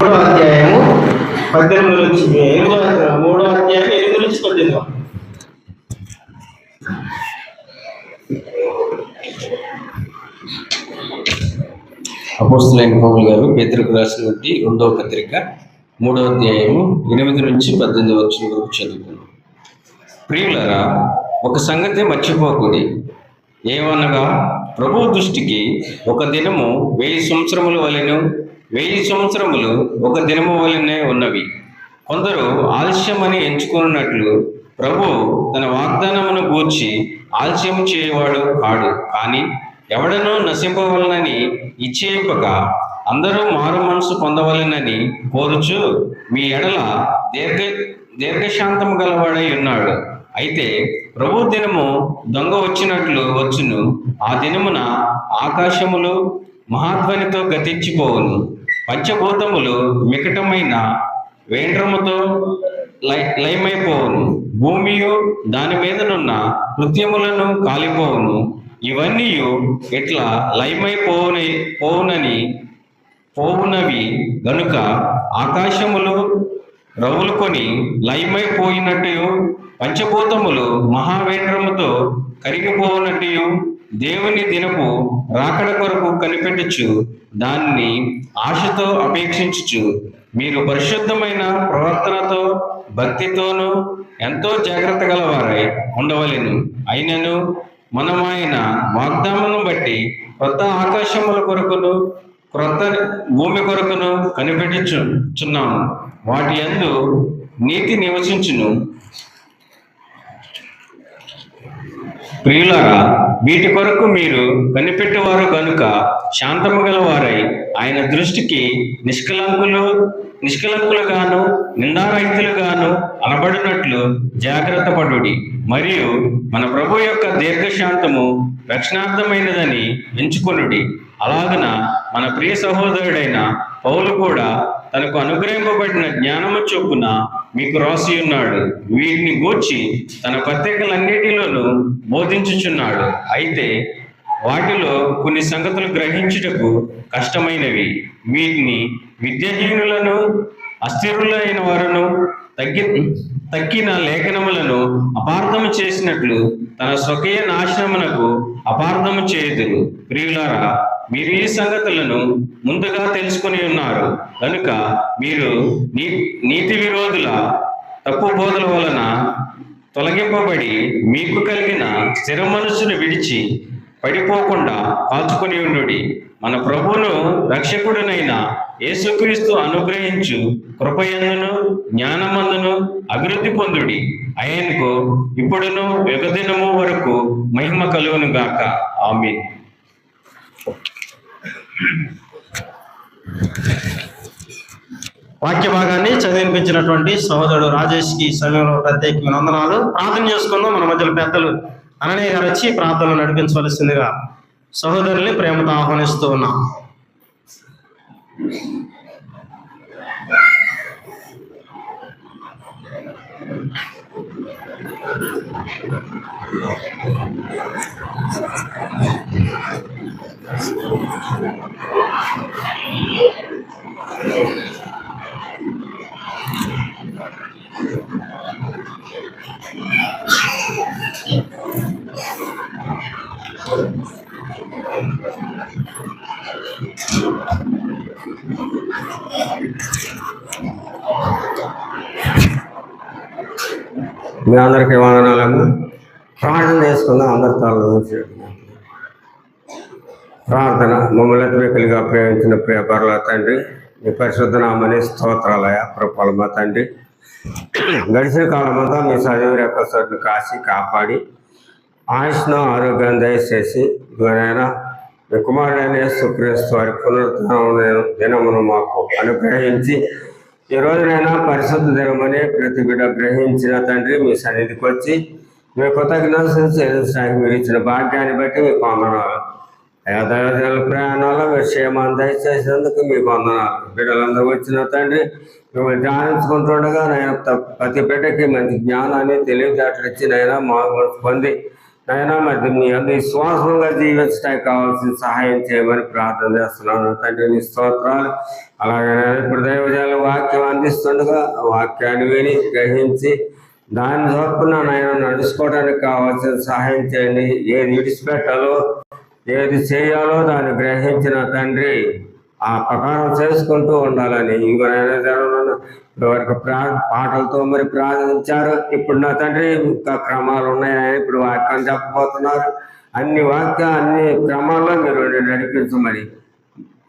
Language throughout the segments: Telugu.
మూడో అధ్యాయము 18 నుంచి 3వ అధ్యాయం 8 నుంచి 18. అపోస్తలుడైన పౌలు గారు పేతురుకు రాసినటువంటి 2వ పత్రిక 3వ అధ్యాయము 8 నుంచి 18 వచనం వరకు చదువుకున్నాం. ప్రియులారా, ఒక సంగతి మర్చిపోకుడి. ఏమనగా ప్రభు దృష్టికి ఒక దినము 1000 సంవత్సరముల వలెను, 1000 సంవత్సరములు ఒక దినము వలెనే ఉన్నవి. కొందరు ఆలస్యమని ఎంచుకున్నట్లు ప్రభు తన వాగ్దానమును గూర్చి ఆలస్యం చేయవాడు కాడు. కానీ ఎవడనూ నశింపవలనని ఇచ్చేయక అందరూ మారు మనసు పొందవలనని కోరుచు మీ ఎడల దీర్ఘశాంతము గలవాడై ఉన్నాడు. అయితే ప్రభు దినము దొంగ వచ్చినట్లు వచ్చును. ఆ దినమున ఆకాశములు మహాధ్వనితో గతించిపోవును, పంచభూతములు మికటమైన వేండ్రముతో లయమైపోవును, భూమియు దాని మీదనున్న కృత్యములను కాలిపోవును. ఇవన్నీ ఇట్లా పోవునవి గనుక ఆకాశములు రవులుకొని లయమైపోయినట్టు, పంచభూతములు మహావేంద్రముతో కరిగిపోవునట్టు దేవుని దినపు రాకడ కొరకు కనిపెట్టుచు దాన్ని ఆశతో అపేక్షించుచు మీరు పరిశుద్ధమైన ప్రవర్తనతో భక్తితోనూ ఎంతో జాగ్రత్త గలవారై ఉండవలెను. అయినను మనమాయన వాగ్దానమును బట్టి క్రొత్త ఆకాశముల కొరకును క్రొత్త భూమి కొరకును కనిపెట్టుచున్నాము. వాటి యందు నీతి నివసించును. ప్రియులారా, వీటి కొరకు మీరు కనిపెట్టేవారు కనుక శాంతము గలవారై ఆయన దృష్టికి నిష్కలంకులుగాను నిందారహితులుగాను అనబడినట్లు జాగ్రత్త పడుడి. మరియు మన ప్రభు యొక్క దీర్ఘశాంతము రక్షణార్థమైనదని ఎంచుకొనుడి. అలాగన మన ప్రియ సహోదరుడైన పౌలు కూడా తనకు అనుగ్రహింపబడిన జ్ఞానము చొప్పున మీకు రాసి ఉన్నాడు. వీటిని గూర్చి తన పత్రికలన్నిటిలోనూ బోధించుచున్నాడు. అయితే వాటిలో కొన్ని సంగతులు గ్రహించుటకు కష్టమైనవి. వీటిని విద్యాహీనులను, అస్థిరులైన వారును, తక్కిన లేఖనములను అపార్థము చేసినట్లు తన స్వకీయ నాశనమునకు అపార్థము చేయుదురు. ప్రియులారా, మీరు ఈ సంగతులను ముందుగా తెలుసుకుని ఉన్నారు కనుక మీరు నీతి విరోధుల తప్పు బోధల వలన తొలగింపబడి మీకు కలిగిన స్థిర మనస్సును విడిచి పడిపోకుండా కాచుకుని ఉండుడి. మన ప్రభువును రక్షకుడునైన యేసుక్రీస్తు అనుగ్రహించు కృపయందును జ్ఞానమందును అభివృద్ధి పొందుడి. ఆయనకు ఇప్పుడును యుగదినము వరకు మహిమ కలుగును గాక. ఆమేన్. వాక్య భాగాన్ని చదివించినటువంటి సహోదరుడు రాజేష్కి సమయంలో ప్రత్యేకమైన వందనాలు. ప్రార్థన చేసుకుందాం. మన మధ్యలో పెద్దలు అననయ్య గారు వచ్చి ప్రార్థనలు నడిపించవలసిందిగా సహోదరుల్ని ప్రేమతో ఆహ్వానిస్తూ ఉన్నాం. మీ అందరికీ వందనాలను. ప్రార్థన చేసుకుందాం. అందరి తరలి నుంచి ప్రార్థన. మమ్మల్ని ఎత్తుకలిగా ప్రేమించిన ప్రియ పరల తండ్రి, మీ పరిశుద్ధ నామని స్తోత్రాలయ కృపల మా తండ్రి. గడిచిన కాలమంతా మీ సజీవ యొక్క చోటును కాసి కాపాడి ఆయుష్ను ఆరోగ్యాన్ని దయచేసి ఇవరైనా మీ కుమారుడైన యేసుక్రీస్తు వారి పునరుద్ధరణ దినమును మాకు అనుగ్రహించి ఈ రోజునైనా పరిశుద్ధ దినమని ప్రతి బిడ్డ గ్రహించిన తండ్రి మీ సన్నిధికి వచ్చి మీ కృతజ్ఞతలు చెల్లించడానికి మీరు ఇచ్చిన భాగ్యాన్ని బట్టి మీకు వందనాలు. అయా దైవజనుల ప్రయాణాల్లో మీరు క్షేమాన్ని దయచేసినందుకు మీకు వందనాలు. బిడ్డలందరూ వచ్చిన తండ్రి మిమ్మల్ని ధ్యానించుకుంటుండగా నేను ప్రతి బిడ్డకి మంచి జ్ఞానాన్ని తెలివితేటలు ఇచ్చి నైనా మా పొంది నాయన మరి మీ అందు విశ్వాసంగా జీవించడానికి కావాల్సిన సహాయం చేయమని ప్రార్థన చేస్తున్నాను తండ్రి. నీ స్తోత్రాలు. అలాగే ఇప్పుడు దైవజనుల వాక్యం అందిస్తుండగా వాక్యాన్ని విని గ్రహించి దాని చొప్పున నాయన నడుచుకోవడానికి కావాల్సిన సహాయం చేయండి. ఏది విడిచిపెట్టాలో ఏది చేయాలో దాన్ని గ్రహించిన తండ్రి ఆ ప్రకారం చేసుకుంటూ ఉండాలని ఇప్పటివరకు పాటలతో మరి ప్రార్థించారు. ఇప్పుడు నా తండ్రి ఇంకా క్రమాలు ఉన్నాయని ఇప్పుడు వాక్యం చెప్పబోతున్నారు. అన్ని క్రమాల్లో మీరు నడిపించమని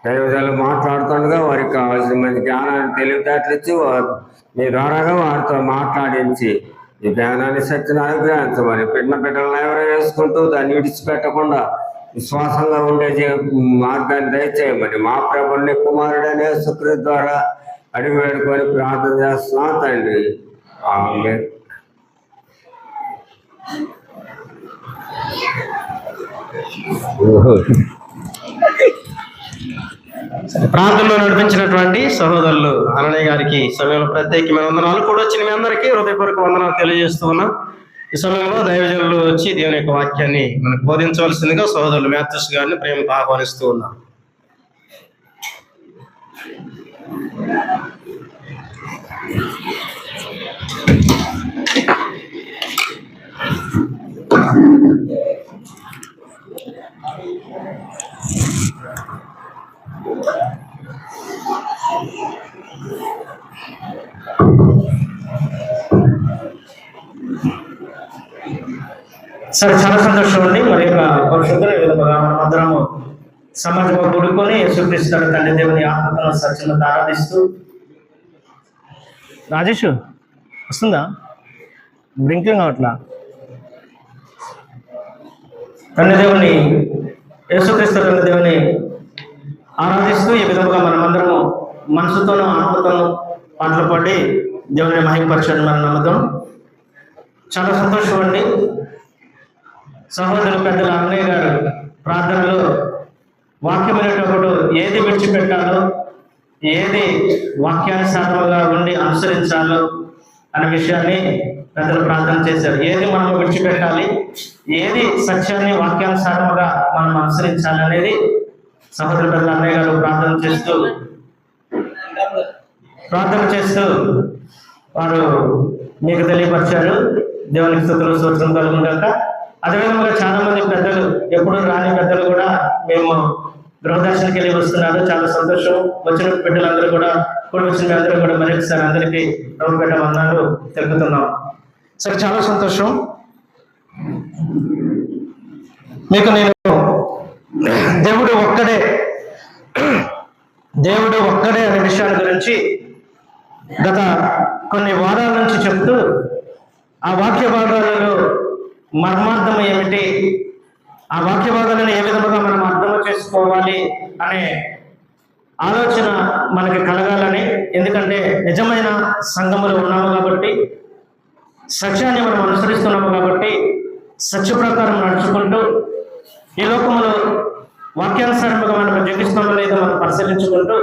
దైవజనులు మాట్లాడుతుండగా వారికి కావాల్సిన మంచి జ్ఞానాన్ని తెలివితేటలు ఇచ్చి మీ ద్వారాగా వారితో మాట్లాడించి ఈ జ్ఞానాన్ని శక్తిని అనుగ్రహించమని బిడ్డలను ఎవరో వేసుకుంటూ దాన్ని విడిచిపెట్టకుండా విశ్వాసంగా ఉండే మార్గాన్ని దయచేయమని మా ప్రభుని కుమారుడనే యేసుక్రీస్తు ద్వారా అడిగి వేడుకొని ప్రార్థన చేస్తున్నాం తండ్రి. ఆమేన్. ప్రార్థనలో నడిపించినటువంటి సహోదరులు అననయ్య గారికి సమయంలో ప్రత్యేకమైన వందనాలు కూడా వచ్చిన మీ అందరికీ హృదయపూర్వక వందనాలు తెలియజేస్తూ ఉన్నాం. ఈ సమయంలో దైవజనులు వచ్చి దేవుని యొక్క వాక్యాన్ని మనకు బోధించవలసిందిగా సహోదరులు మ్యాథ్యూస్ గారిని ప్రేమతో ఆహ్వానిస్తూ ఉన్నాం. సరే, చాలా సంతోషం అండి. మరి యొక్క పరిశుద్ధుల విధముగా మనం అందరము సమాజంగా కూడుకొని యేసుక్రీస్తు తండ్రి దేవుని ఆత్మను సత్యమును ఆరాధిస్తూ. రాజేష్ వస్తుందా? బ్రింకింగ్ అవట్లా. తండ్రి దేవుని యేసుక్రీస్తు తండ్రి దేవుని ఆరాధిస్తూ ఈ విధముగా మనమందరము మనసుతోనూ ఆత్మతోనూ పాటలు పాడి దేవుని మహిమపరచడం మనం నమ్ముతాం. చాలా సంతోషం అండి. సహోదరు పెద్దల అన్నయ్య గారు ప్రార్థనలో వాక్యం అనేటప్పుడు ఏది విడిచిపెట్టాలో, ఏది వాక్యానుసారముగా ఉండి అనుసరించాలో అనే విషయాన్ని పెద్దలు ప్రార్థన చేశారు. ఏది మనం విడిచిపెట్టాలి, ఏది సత్యాన్ని వాక్యానుసారముగా మనం అనుసరించాలి అనేది సహోదరు పెద్దల అన్నయ్య గారు ప్రార్థన చేస్తూ వారు మీకు తెలియపరిచారు. దేవునికి స్తుతులు స్తోత్రం కలుగుగాక. అదేవిధంగా చాలా మంది పెద్దలు, ఎప్పుడు రాని పెద్దలు కూడా మేము గృహదర్శనకి వెళ్ళి వస్తున్నారు. చాలా సంతోషం. వచ్చిన బిడ్డలందరూ కూడా కూడి వచ్చిన అందరూ కూడా మరొకసారి అందరికీ ప్రభుపేట వందనాలు తెలుపుతున్నాం. సరే, చాలా సంతోషం. మీకు నేను దేవుడు ఒక్కడే అనే విషయాల గురించి గత కొన్ని వారాల నుంచి చెప్తూ ఆ వాక్య భాగాలలో మర్మార్థం ఏమిటి, ఆ వాక్య భాగాలను ఏ విధముగా మనం అర్థం చేసుకోవాలి అనే ఆలోచన మనకి కలగాలని. ఎందుకంటే నిజమైన సంఘములో ఉన్నాము కాబట్టి, సత్యాన్ని మనం అనుసరిస్తున్నాము కాబట్టి, సత్య ప్రకారం నడుచుకుంటూ ఈ లోకములో వాక్యానుసారముగా మనం జీవిస్తామో లేదో మనం పరిశీలించుకుంటూ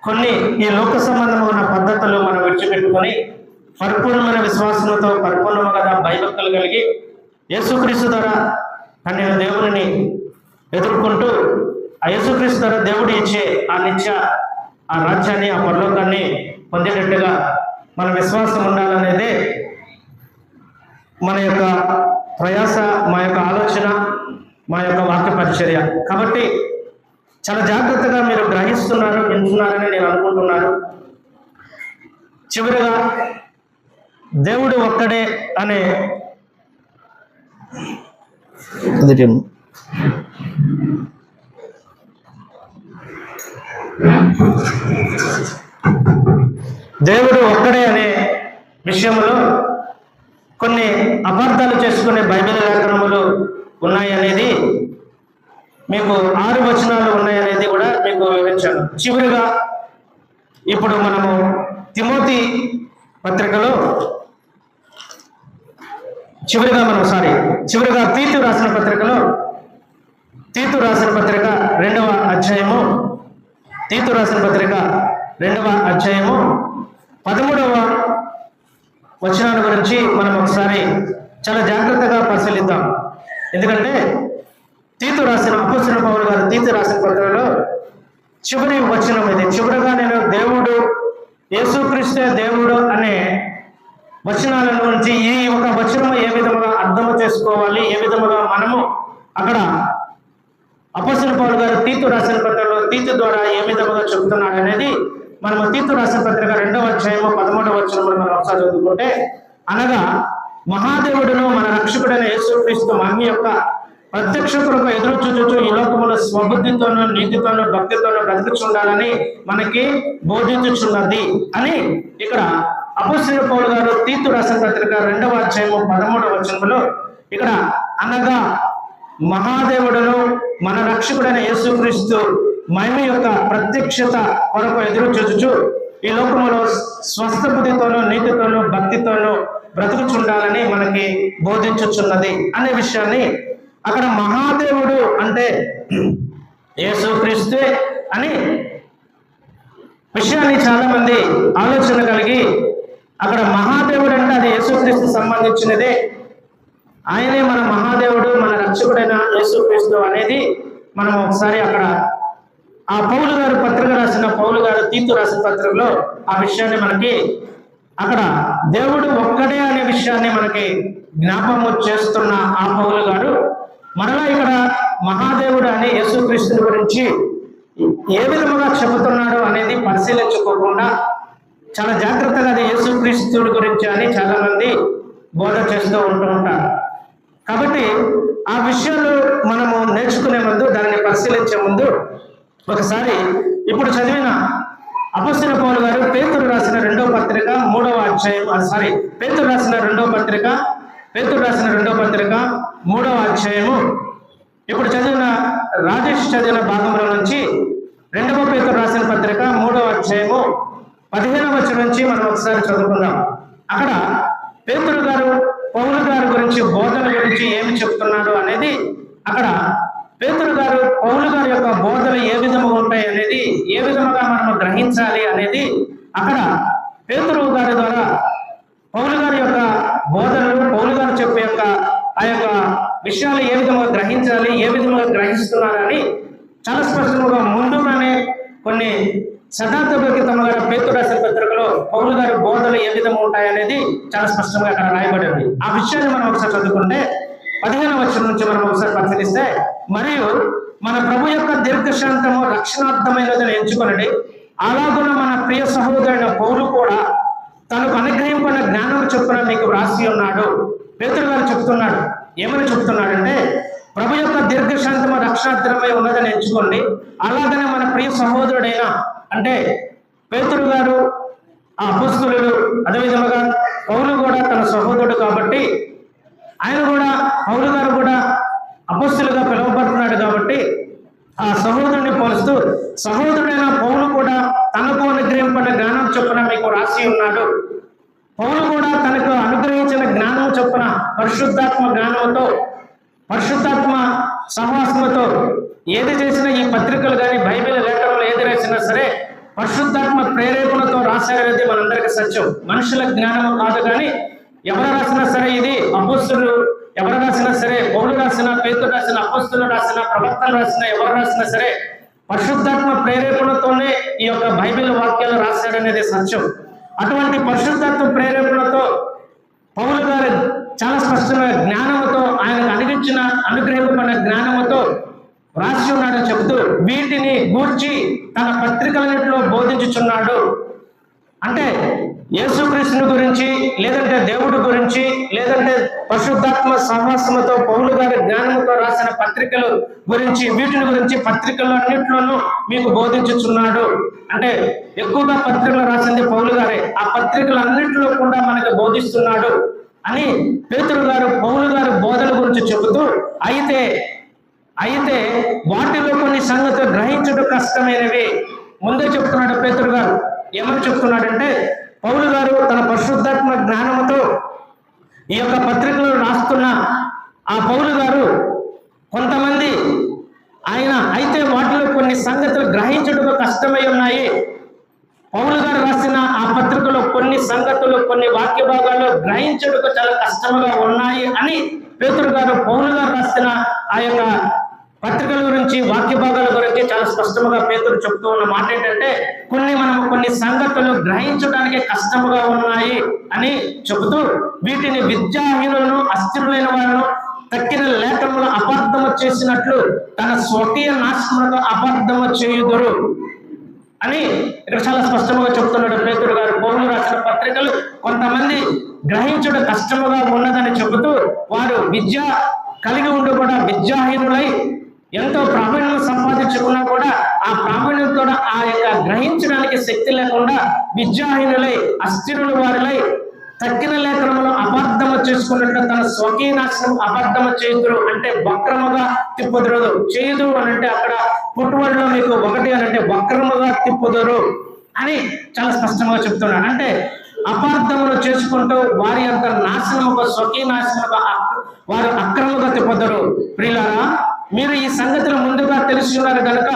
కొన్ని ఈ లోక సంబంధమైన పద్ధతులు మనం విడిచిపెట్టుకొని పరిపూర్ణమైన విశ్వాసంతో పరిపూర్ణంగా భయభక్తులు కలిగి యేసుక్రీస్తు ద్వారా తండ్రి దేవుని ఎదుర్కొంటూ ఆ యేసుక్రీస్తు ద్వారా దేవుడు ఇచ్చే ఆ రాజ్యాన్ని, ఆ పరలోకాన్ని పొందేటట్టుగా మన విశ్వాసం ఉండాలనేదే మన యొక్క ప్రయాస, మా యొక్క ఆలోచన, మా యొక్క వాక్య పరిచర్య. కాబట్టి చాలా జాగ్రత్తగా మీరు గ్రహిస్తున్నారు, వింటున్నారని నేను అనుకుంటున్నాను. చివరిగా దేవుడు ఒక్కడే అనే దేవుడు ఒక్కడే అనే విషయంలో కొన్ని అపార్థాలు చేసుకునే బైబిల్ లేఖనములు ఉన్నాయనేది మీకు 6 వచనాలు ఉన్నాయనేది కూడా మీకు వివరించాను. చివరిగా ఇప్పుడు మనము తిమోతి పత్రికలో చివరిగా తీతు రాసిన పత్రిక 2వ అధ్యాయము 13వ వచనాల గురించి మనం ఒకసారి చాలా జాగ్రత్తగా పరిశీలిద్దాం. ఎందుకంటే తీతు రాసిన అపోస్తలుడైన పౌలు గారు తీతు రాసిన పత్రికలో చివరి వచనం ఇది. చివరిగా నేను దేవుడు, యేసుక్రీస్తే దేవుడు అనే వచనాల నుంచి ఈ ఒక వచనము ఏ విధముగా అర్థం చేసుకోవాలి, ఏ విధముగా మనము అక్కడ అపోస్తలుడైన పౌలు గారు తీతు రాసిన పత్రికలో తీతు ద్వారా ఏ విధముగా చెబుతున్నాడు అనేది మనము తీతు రాసిన పత్రిక 2వ అధ్యాయము 13వ వచనమును మనం ఒకసారి చదువుకుంటే, అనగా మహాదేవుడును మన రక్షకుడైన యేసుక్రీస్తు మహిమ యొక్క ప్రత్యక్ష కృప ఎదురు చూచుచు ఈ లోకములో స్వబుద్ధితోనూ నీతితోనూ భక్తితోనూ బ్రతుకుచుండాలని మనకి బోధించుచున్నది అని ఇక్కడ అపోస్తలుడైన పౌలు గారు తీతు రాసిన పత్రిక 2వ అధ్యాయము 13వ వచనములో ఇక్కడ అనగా మహాదేవుడును మన రక్షకుడైన యేసుక్రీస్తు మహిమ యొక్క ప్రత్యక్షత కొరకు ఎదురు చూచుచు ఈ లోకములో స్వస్థ బుద్ధితోనూ నీతితోనూ భక్తితోనూ బ్రతుకుచుండాలని మనకి బోధించుచున్నది అనే విషయాన్ని అక్కడ మహాదేవుడు అంటే యేసుక్రీస్తే అని విషయాన్ని చాలా మంది ఆలోచన కలిగి అక్కడ మహాదేవుడు అంటే అది యేసుక్రీస్తు సంబంధించినదే, ఆయనే మన మహాదేవుడు, మన రక్షకుడైన యేసుక్రీస్తు అనేది మనం ఒకసారి అక్కడ ఆ పౌలు గారు పత్రిక రాసిన పౌలు గారు తీతు రాసిన పత్రికలో ఆ విషయాన్ని మనకి అక్కడ దేవుడు ఒక్కడే అనే విషయాన్ని మనకి జ్ఞాపకం చేస్తున్న ఆ పౌలు గారు మరలా ఇక్కడ మహాదేవుడు అనే యేసుక్రీస్తుని గురించి ఏ విధముగా చెబుతున్నాడు అనేది పరిశీలించుకోకుండా చాలా జాగ్రత్తగా అది యేసుక్రీస్తుడి గురించి అని చాలా మంది బోధ చేస్తూ ఉంటారు. కాబట్టి ఆ విషయాలు మనము నేర్చుకునే ముందు, దానిని పరిశీలించే ముందు ఒకసారి ఇప్పుడు చదివిన అపోస్తలుడైన పౌలు గారు పేతురు రాసిన 2వ పత్రిక 3వ అధ్యాయం పేతురు రాసిన 2వ పత్రిక 3వ అధ్యాయము ఇప్పుడు చదివిన రాజేష్ చదివిన భాగంలో నుంచి 2వ పేతురు రాసిన పత్రిక 3వ అధ్యాయము 15వ వచనం నుంచి మనం ఒకసారి చదువుకుందాం. అక్కడ పేతురు గారు పౌలు గారి గురించి బోధన గురించి ఏమి చెప్తున్నాడు అనేది, అక్కడ పేతురు గారు పౌలు గారి యొక్క బోధనలు ఏ విధముగా ఉంటాయి అనేది, ఏ విధముగా మనము గ్రహించాలి అనేది అక్కడ పేతురు గారి ద్వారా పౌలు గారి యొక్క బోధనలు, పౌలు గారు చెప్పే యొక్క ఆ యొక్క విషయాలు ఏ విధంగా గ్రహించాలి, ఏ విధంగా గ్రహిస్తున్నారని చాలా స్పష్టంగా ముందుగానే కొన్ని శతాబ్దాల క్రితంగా పేతురు రాసిన పత్రికలో పౌలు గారి బోధనలు ఏ విధంగా ఉంటాయి అనేది చాలా స్పష్టంగా అక్కడ రాయబడింది. ఆ విషయాన్ని మనం ఒకసారి చదువుకుంటే 15వ వచనం నుంచి మనం ఒకసారి పరిశీలిస్తే, మరియు మన ప్రభు యొక్క దీర్ఘశాంతము రక్షణార్థమైనదని ఎంచుకొనడి, అలాగున మన ప్రియ సహోదరుడైన పౌలు కూడా తనకు అనుగ్రహింపడిన జ్ఞానం చొప్పున మీకు వ్రాసి ఉన్నాడు. పేతురు గారు చెప్తున్నాడు, ఏమని చెప్తున్నాడంటే ప్రభు యొక్క దీర్ఘశాంతము రక్షణార్థమై ఉన్నదని ఎంచుకోండి, అలాగనే మన ప్రియ సహోదరుడైన అంటే పేతురు గారు ఆ అపోస్తలుడు, అదేవిధంగా పౌలు కూడా తన సహోదరుడు కాబట్టి ఆయన కూడా పౌలు గారు కూడా అపోస్తలుగా పిలువబడుతున్నాడు కాబట్టి ఆ సహోదరుని పోలుస్తూ సహోదరుడైన పౌలు కూడా తనకు అనుగ్రహింపడిన జ్ఞానం చొప్పున మీకు రాసి ఉన్నాడు. పౌలు కూడా తనకు అనుగ్రహించిన జ్ఞానం చొప్పున పరిశుద్ధాత్మ జ్ఞానంతో, పరిశుద్ధాత్మ సహవాసముతో ఏది చేసినా, ఈ పత్రికలు కానీ బైబిల్ లేఖనాలు ఏది రాసినా సరే పరిశుద్ధాత్మ ప్రేరేపణతో రాశారనేది మనందరికీ సత్యం. మనుషుల జ్ఞానం కాదు, కానీ ఎవరు రాసినా సరే, ఇది అపోస్తలులు ఎవరు రాసినా సరే, పౌలు రాసిన, పేతురు రాసిన, అపోస్తలులు రాసిన, ప్రవక్తలు రాసిన, ఎవరు రాసినా సరే పరిశుద్ధాత్మ ప్రేరేపణతోనే ఈ యొక్క బైబిల్ వాక్యాలు రాశారనేది సత్యం. అటువంటి పరిశుద్ధాత్మ ప్రేరేపణతో పౌలు గారు చాలా స్పష్టమైన జ్ఞానంతో, ఆయనకు అనుగ్రహింపబడిన జ్ఞానంతో రాసి ఉన్నాడని చెబుతూ వీటిని గూర్చి తన పత్రికలన్నింటిలో బోధించుచున్నాడు. అంటే యేసుక్రీస్తుని గురించి, లేదంటే దేవుడి గురించి, లేదంటే పరిశుద్ధాత్మ సహవాసముతో పౌలు గారి జ్ఞానంతో రాసిన పత్రికలు గురించి, వీటిని గురించి పత్రికలు అన్నింటిలోనూ మీకు బోధించుచున్నాడు. అంటే ఎక్కువగా పత్రికలు రాసింది పౌలు గారే, ఆ పత్రికలన్నింటిలో కూడా మనకు బోధిస్తున్నాడు అని పేతురు గారు పౌలు గారి బోధన గురించి చెబుతూ, అయితే వాటిలో కొన్ని సంగతులు గ్రహించడం కష్టమైనవి ముందే చెప్తున్నాడు పేతురు గారు. ఏమని చెప్తున్నాడంటే, పౌలు గారు తన పరిశుద్ధాత్మ జ్ఞానంతో ఈ యొక్క పత్రికలు రాస్తున్న ఆ పౌలు గారు కొంతమంది అయితే వాటిలో కొన్ని సంగతులు గ్రహించడం కష్టమై ఉన్నాయి. పౌలు గారు రాసిన ఆ పత్రికలో కొన్ని సంగతులు, కొన్ని వాక్య భాగాలు గ్రహించడం చాలా కష్టంగా ఉన్నాయి అని పేతురు గారు పౌలు గారు రాసిన ఆ యొక్క పత్రికల గురించి, వాక్య భాగాల గురించి చాలా స్పష్టంగా పేతురు చెప్తూ ఉన్న మాట ఏంటంటే, కొన్ని సంగతులు గ్రహించడానికి కష్టముగా ఉన్నాయి అని చెబుతూ, వీటిని విద్యాహీనులను, అస్థిరులైన వారిను తక్కిన లేఖనములు అపార్థము చేసినట్లు తన స్వకీయ నాశనములను అపార్థము చేయుదురు అని ఇక్కడ చాలా స్పష్టంగా చెప్తున్నాడు పేతురు గారు. పౌలు రాసిన పత్రికలు కొంతమంది గ్రహించడం కష్టముగా ఉన్నదని చెబుతూ, వారు విద్య కలిగి ఉండి కూడా విద్యాహీనులై ఎంతో ప్రావీణ్యం సంపాదించుకున్నా కూడా ఆ ప్రావీణ్యంతో ఆ యొక్క గ్రహించడానికి శక్తి లేకుండా విద్యాహీనులై, అస్థిరుల వారిలై తక్కిన లేఖనములు అబద్ధము చేసుకున్నట్లు తన స్వకీయ నాశనం అబద్ధము చేయుదురు అంటే వక్రముగా తిప్పుదురు. చేయుదు అని అంటే అక్కడ పుట్టుబడిలో మీకు ఒకటి అని అంటే వక్రముగా తిప్పుదురు అని చాలా స్పష్టంగా చెప్తున్నాడు. అంటే అపార్థములు చేసుకుంటూ వారి యొక్క నాశనముగా, స్వకీయ నాశనముగా వారు అక్రముగా తిప్పుదురు. ప్రియులారా, మీరు ఈ సంగతులు ముందుగా తెలిసి ఉన్నారు కనుక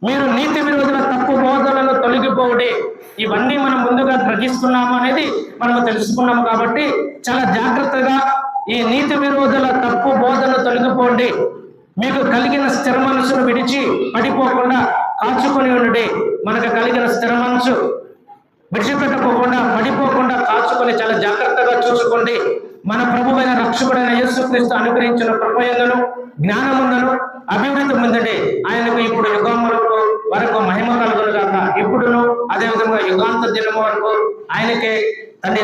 మీరు నీతి విరోధుల తప్పు బోధనలు తొలగిపోవడే, ఇవన్నీ మనం ముందుగా గ్రహిస్తున్నాము అనేది మనం తెలుసుకున్నాము. కాబట్టి చాలా జాగ్రత్తగా ఈ నీతి విరోధుల తప్పు బోధనలు తొలగిపోండి. మీకు కలిగిన స్థిర మనసును విడిచి పడిపోకుండా కాచుకొని ఉండండి. మనకు కలిగిన స్థిర మనసు విడిచిపెట్టకుండా పడిపోకుండా కాచుకొని చాలా జాగ్రత్తగా చూసుకోండి. మన ప్రభువైన రక్షకుడైన యేసుక్రీస్తు అనుగ్రహించిన కృపయందును జ్ఞానముందును అభివృద్ధి పొందండి. ఆయనకు ఇప్పుడు యుగములకు వరకు మహిమ కలుగును గాక. ఇప్పుడును అదేవిధంగా యుగాంత దినము వరకు ఆయనకే తండ్రి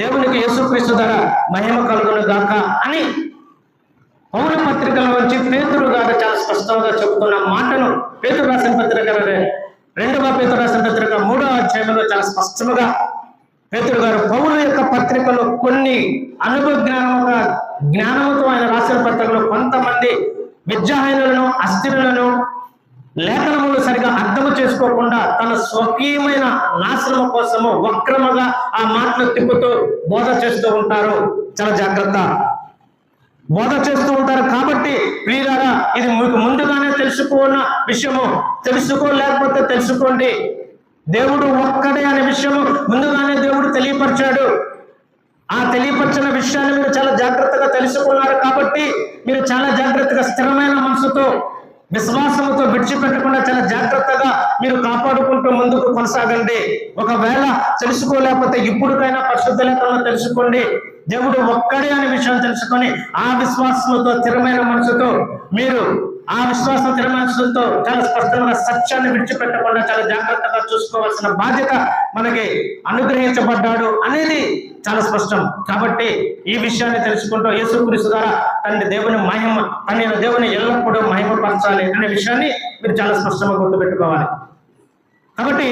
దేవునికి యేసుక్రీస్తు ద్వారా మహిమ కలుగును గాక అని పౌర పత్రికల నుంచి పేతురు గారు చాలా స్పష్టంగా చెబుతున్న మాటను పేతురు రాసిన పత్రిక 2వ పేతురు రాసిన పత్రిక 3వ అధ్యాయంలో చాలా స్పష్టంగా పేతురు గారు పౌలు యొక్క పత్రికలో కొన్ని అనుభవ జ్ఞానముతో ఆయన రాసిన పత్రికలో కొంతమంది విద్యాహీనులను, అస్థిరులను లేఖనములు సరిగా అర్థము చేసుకోకుండా తన స్వకీయమైన నాశనము కోసము వక్రముగా ఆ మాటలు తిప్పుతూ బోధ చేస్తూ ఉంటారు. చాలా జాగ్రత్త, బోధ చేస్తూ ఉంటారు. కాబట్టి వీరారా, ఇది మీకు ముందుగానే తెలుసుకున్న విషయము. తెలుసుకోలేకపోతే తెలుసుకోండి. దేవుడు ఒక్కడే అనే విషయము ముందుగానే దేవుడు తెలియపరిచాడు. ఆ తెలియపరిచిన విషయాన్ని మీరు చాలా జాగ్రత్తగా తెలుసుకున్నారు. కాబట్టి మీరు చాలా జాగ్రత్తగా స్థిరమైన మనసుతో, విశ్వాసంతో విడిచిపెట్టకుండా చాలా జాగ్రత్తగా మీరు కాపాడుకుంటూ ముందుకు కొనసాగండి. ఒకవేళ తెలుసుకోలేకపోతే ఇప్పుడుకైనా పరిశుద్ధ లేఖనంలో తెలుసుకోండి. దేవుడు ఒక్కడే అనే విషయం తెలుసుకొని ఆ విశ్వాసంతో, స్థిరమైన మనసుతో మీరు ఆ విశ్వాసం, స్థిరమైన మనసుతో చాలా స్పష్టంగా సత్యాన్ని విడిచిపెట్టకుండా చాలా జాగ్రత్తగా చూసుకోవాల్సిన బాధ్యత మనకి అనుగ్రహించబడ్డాడు అనేది చాలా స్పష్టం. కాబట్టి ఈ విషయాన్ని తెలుసుకుంటూ యేసుక్రీస్తు ద్వారా దేవుని ఎల్లప్పుడూ మహిమపరచాలి అనే విషయాన్ని మీరు చాలా స్పష్టంగా గుర్తుపెట్టుకోవాలి. కాబట్టి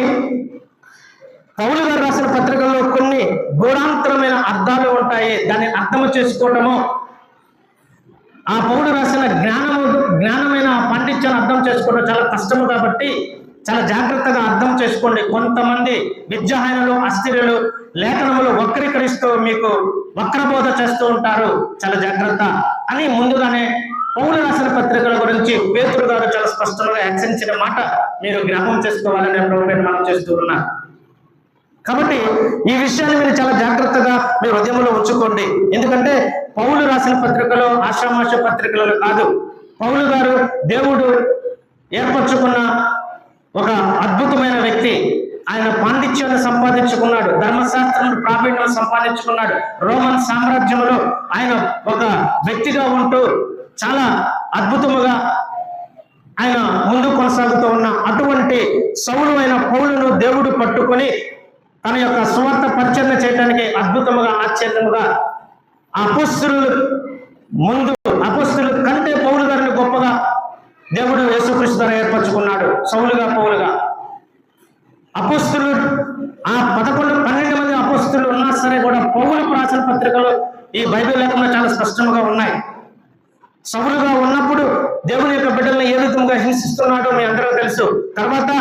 పౌలు గారు రాసిన పత్రికల్లో కొన్ని గూఢాంతరమైన అర్థాలు ఉంటాయి. దాన్ని అర్థం చేసుకోవటము, ఆ పౌలు రాసిన జ్ఞానమైన పాండిత్యాన్ని అర్థం చేసుకోవడం చాలా కష్టము. కాబట్టి చాలా జాగ్రత్తగా అర్థం చేసుకోండి. కొంతమంది విద్యాహీనులు, అస్థిరులు లేఖనములు వక్రీకరిస్తూ మీకు వక్రబోధ చేస్తూ ఉంటారు. చాలా జాగ్రత్త అని ముందుగానే పౌలు రాసిన పత్రికల గురించి పేతురు గారు చాలా స్పష్టంగా హెచ్చరించిన మాట మీరు జ్ఞాపకం చేసుకోవాలని మనం చేస్తూ ఉన్నారు. కాబట్టి ఈ విషయాన్ని మీరు చాలా జాగ్రత్తగా మీ హృదయంలో ఉంచుకోండి. ఎందుకంటే పౌలు రాసిన పత్రికలో ఆషామాష పత్రికలలో కాదు. పౌలు గారు దేవుడు ఏర్పరచుకున్న ఒక అద్భుతమైన వ్యక్తి. ఆయన పాండిత్యాన్ని సంపాదించుకున్నాడు, ధర్మశాస్త్రం ప్రావీణ్యం సంపాదించుకున్నాడు. రోమన్ సామ్రాజ్యంలో ఆయన ఒక వ్యక్తిగా ఉంటూ చాలా అద్భుతముగా ఆయన ముందు కొనసాగుతూ ఉన్న అటువంటి సౌలు అయిన పౌలును దేవుడు పట్టుకొని తన యొక్క సువార్త పరిచర్య చేయడానికి అద్భుతముగా, ఆశ్చర్యముగా అపోస్తలుల కంటే పౌలు గారిని గొప్పగా దేవుడు యేసుక్రీస్తు ద్వారా ఏర్పరచుకున్నాడు. సౌలుగా, పౌలుగా అపోస్తలులు ఆ 12 మంది అపోస్తలులు ఉన్నా సరే కూడా పౌలు రాసిన పత్రికలు ఈ బైబిల్ లేఖంలో చాలా స్పష్టంగా ఉన్నాయి. సౌలుగా ఉన్నప్పుడు దేవుని యొక్క బిడ్డలను ఏ విధంగా హింసిస్తున్నాడో మీ అందరూ తెలుసు. తర్వాత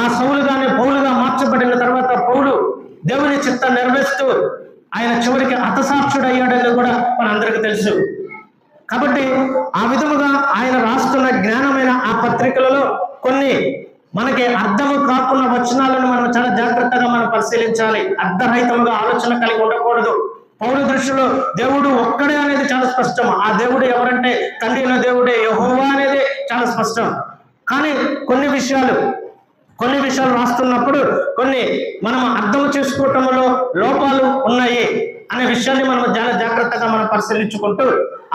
ఆ సౌలుగానే పౌలుగా మార్చబడిన తర్వాత పౌలు దేవుని చిత్తాన్ని నెరవేరుస్తూ ఆయన చివరికి హతసాక్షుడు అయ్యాడని కూడా మనందరికీ తెలుసు. కాబట్టి ఆ విధముగా ఆయన రాస్తున్న జ్ఞానమైన ఆ పత్రికలలో కొన్ని మనకి అర్థము కాకుండా వచనాలను మనం చాలా జాగ్రత్తగా మనం పరిశీలించాలి. అర్ధరహితముగా ఆలోచన కలిగి ఉండకూడదు. పౌలు దృష్టిలో దేవుడు ఒక్కడే అనేది చాలా స్పష్టం. ఆ దేవుడు ఎవరంటే తండ్రి అయిన దేవుడే, యెహోవా అనేది చాలా స్పష్టం. కానీ కొన్ని విషయాలు రాస్తున్నప్పుడు మనం అర్థం చేసుకోవటంలో లోపాలు ఉన్నాయి అనే విషయాన్ని మనం చాలా జాగ్రత్తగా మనం పరిశీలించుకుంటూ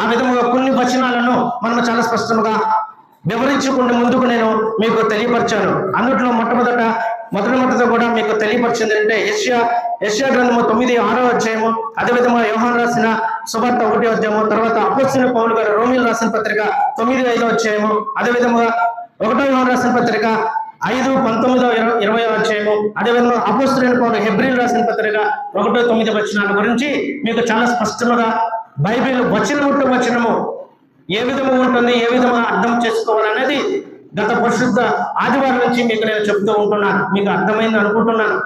ఆ విధముగా కొన్ని వచనాలను మనం చాలా స్పష్టంగా వివరించుకుంటూ ముందుకు నేను మీకు తెలియపరిచాను. అందులో మొట్టమొదట కూడా మీకు తెలియపరిచింది అంటే యెషయా గ్రంథము 9:6 అధ్యాయము, అదేవిధంగా యోహాను రాసిన సువార్త 1వ అధ్యాయము, తర్వాత అపోస్తలుడైన పౌలు గారు రోమీయులకు రాసిన పత్రిక 9:5 అధ్యాయము, అదేవిధంగా 1వ యోహాను రాసిన పత్రిక 5:19-20 అధ్యాయము, అదేవిధంగా అపోస్తలుడైన పౌలు హెబ్రీయులకు రాసిన పత్రిక 1:9 వచనాల గురించి మీకు చాలా స్పష్టంగా బైబిల్ వచనము ఏ విధంగా ఉంటుంది, ఏ విధంగా అర్థం చేసుకోవాలనేది గత పరిశుద్ధ ఆదివారం నుంచి మీకు నేను చెప్తూ ఉంటున్నాను. మీకు అర్థమైంది అనుకుంటున్నాను.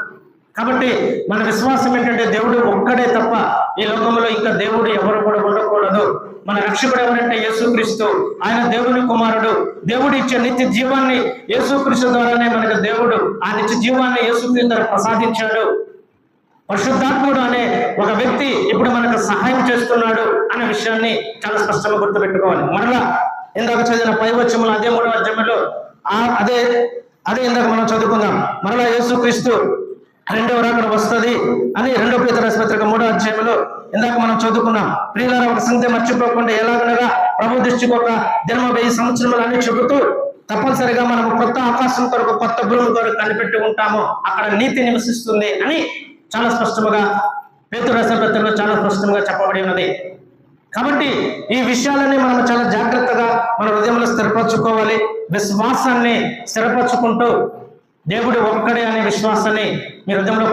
కాబట్టి మన విశ్వాసం ఏంటంటే దేవుడు ఒక్కడే తప్ప ఈ లోకంలో ఇంకా దేవుడు ఎవరు కూడా ఉండకూడదు. మన రక్షకుడు ఎవరంటే యేసుక్రీస్తు. ఆయన దేవుని కుమారుడు. దేవుడు ఇచ్చే నిత్య జీవాన్ని యేసుక్రీస్తు ద్వారానే మనకు దేవుడు ఆ నిత్య జీవాన్ని యేసుక్రీస్తు ప్రసాదించాడు. పరిశుద్ధాత్ముడు అనే ఒక వ్యక్తి ఇప్పుడు మనకు సహాయం చేస్తున్నాడు అనే విషయాన్ని చాలా స్పష్టంగా గుర్తుపెట్టుకోవాలి. మరలా ఇందాక చదివిన 5వ వచనంలో అదే 3వ అధ్యాయంలో అదే ఇందాక మనం చదువుకుందాం. మరలా యేసుక్రీస్తు రెండవ రాకడ వస్తుంది అని 2వ పేతురు రాసిన పత్రిక 3వ అధ్యాయంలో ఇందాక మనం చదువుకున్నాం. ప్రియులారా, ఒక సంగతి మర్చిపోకుండా ఎలాగనగా ప్రభు దృష్టికి ఒక జన్మ 1000 సంవత్సరములు అని చెబుతూ తప్పనిసరిగా మనము కొత్త ఆకాశం కొరకు, కొత్త భూమి కొరకు కనిపెట్టి ఉంటాము. అక్కడ నీతి నివసిస్తుంది అని చాలా స్పష్టంగా పేతురు రాసిన పత్రికలో చాలా స్పష్టంగా చెప్పబడి ఉన్నది. కాబట్టి ఈ విషయాలన్నీ మనం చాలా జాగ్రత్తగా మన హృదయంలో స్థిరపరచుకోవాలి. విశ్వాసాన్ని స్థిరపరచుకుంటూ దేవుడు ఒక్కడే అనే విశ్వాసాన్ని మీ హృదయంలో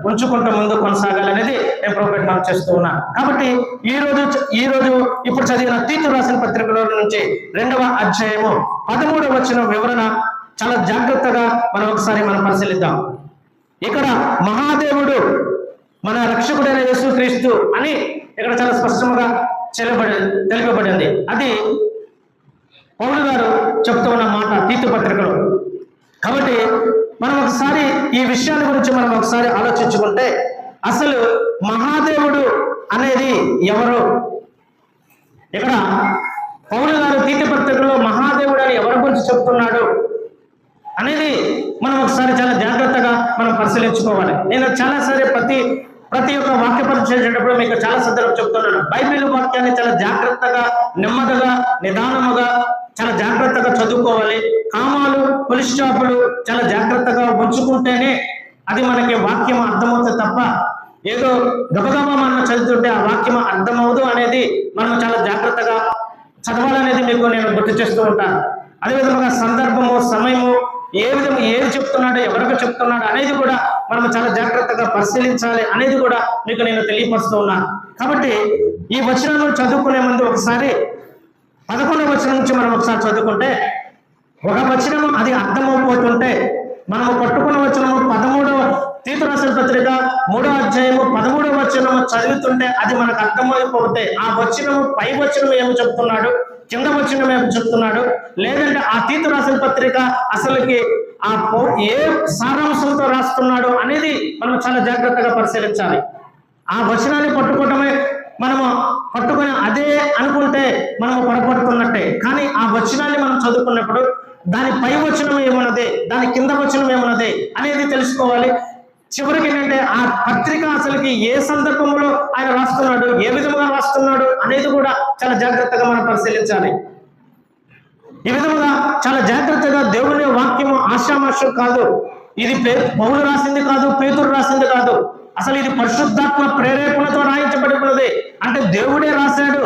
ఉంచుకుంటూ ముందు కొనసాగాలనేది నేను ప్రోపేట్ చేస్తూ ఉన్నాను. కాబట్టి ఈ రోజు ఇప్పుడు చదివిన తీతు రాసిన పత్రికలో నుంచి 2వ అధ్యాయము 13వ వచనం వివరణ చాలా జాగ్రత్తగా మనం పరిశీలిద్దాం. ఇక్కడ మహాదేవుడు మన రక్షకుడైన యేసుక్రీస్తు అని ఇక్కడ చాలా స్పష్టంగా తెలుపబడింది. అది పౌలు గారు చెప్తూ ఉన్న మాట తీతు పత్రికలో. కాబట్టి మనం ఒకసారి ఈ విషయాల గురించి మనం ఒకసారి ఆలోచించుకుంటే అసలు మహాదేవుడు అనేది ఎవరు? ఇక్కడ పౌలు గారు తీతు పత్రికలో మహాదేవుడు అని ఎవరి గురించి చెప్తున్నాడు అనేది మనం ఒకసారి చాలా జాగ్రత్తగా మనం పరిశీలించుకోవాలి. నేను చాలాసారి ప్రతి ఒక్క వాక్య పరిచయం చేసేటప్పుడు మీకు చాలా సందర్భం చెప్తున్నాను. బైబిల్ వాక్యాన్ని చాలా జాగ్రత్తగా, నెమ్మదిగా, నిదానముగా, చాలా జాగ్రత్తగా చదువుకోవాలి. కామాలు, పులి స్టాపులు చాలా జాగ్రత్తగా ఉంచుకుంటేనే అది మనకి వాక్యం అర్థమవుతుంది తప్ప ఏదో గబగబా మనం చదువుతుంటే ఆ వాక్యం అర్థమవుదు అనేది మనం చాలా జాగ్రత్తగా చదవాలనేది మీకు నేను గుర్తు చేస్తూ ఉంటాను. అదేవిధంగా సందర్భము, సమయము, ఏది చెప్తున్నాడో, ఎవరికి చెప్తున్నాడు అనేది కూడా మనం చాలా జాగ్రత్తగా పరిశీలించాలి అనేది కూడా మీకు నేను తెలియపరుస్తూ ఉన్నాను. కాబట్టి ఈ వచనాలను చదువుకునే ముందు ఒకసారి 11వ వచనం నుంచి మనం ఒకసారి చదువుకుంటే, ఒక వచనము అది అర్థమైపోతుంటే మనము పట్టుకున్న వచనము 13వ తీతు రాసిన పత్రిక 3వ అధ్యాయము 13వ వచనము చదువుతుంటే అది మనకు అర్థమైపోతే ఆ వచనము పై వచనం ఏమి చెప్తున్నాడు, కింద వచనం ఏమి చెప్తున్నాడు, లేదంటే ఆ తీతు రాసిన పత్రిక అసలుకి ఏ సారాంశంతో రాస్తున్నాడు అనేది మనం చాలా జాగ్రత్తగా పరిశీలించాలి. ఆ వచనాన్ని పట్టుకొని అదే అనుకుంటే మనము పొరపడుతున్నట్టే. కానీ ఆ వచనాన్ని మనం చదువుకున్నప్పుడు దాని పై వచనం ఏమన్నది, దాని కింద వచనం ఏమన్నది అనేది తెలుసుకోవాలి. చివరికి ఏంటంటే ఆ పత్రిక అసలుకి ఏ సందర్భంలో ఆయన రాస్తున్నాడు, ఏ విధంగా రాస్తున్నాడు అనేది కూడా చాలా జాగ్రత్తగా మనం పరిశీలించాలి. ఈ విధంగా చాలా జాగ్రత్తగా దేవుని వాక్యము ఆశామాషం కాదు. ఇది పౌలు రాసింది కాదు, పేతురు రాసింది కాదు. అసలు ఇది పరిశుద్ధాత్మ ప్రేరేపణతో రాయించబడి ఉన్నది. అంటే దేవుడే రాశాడు.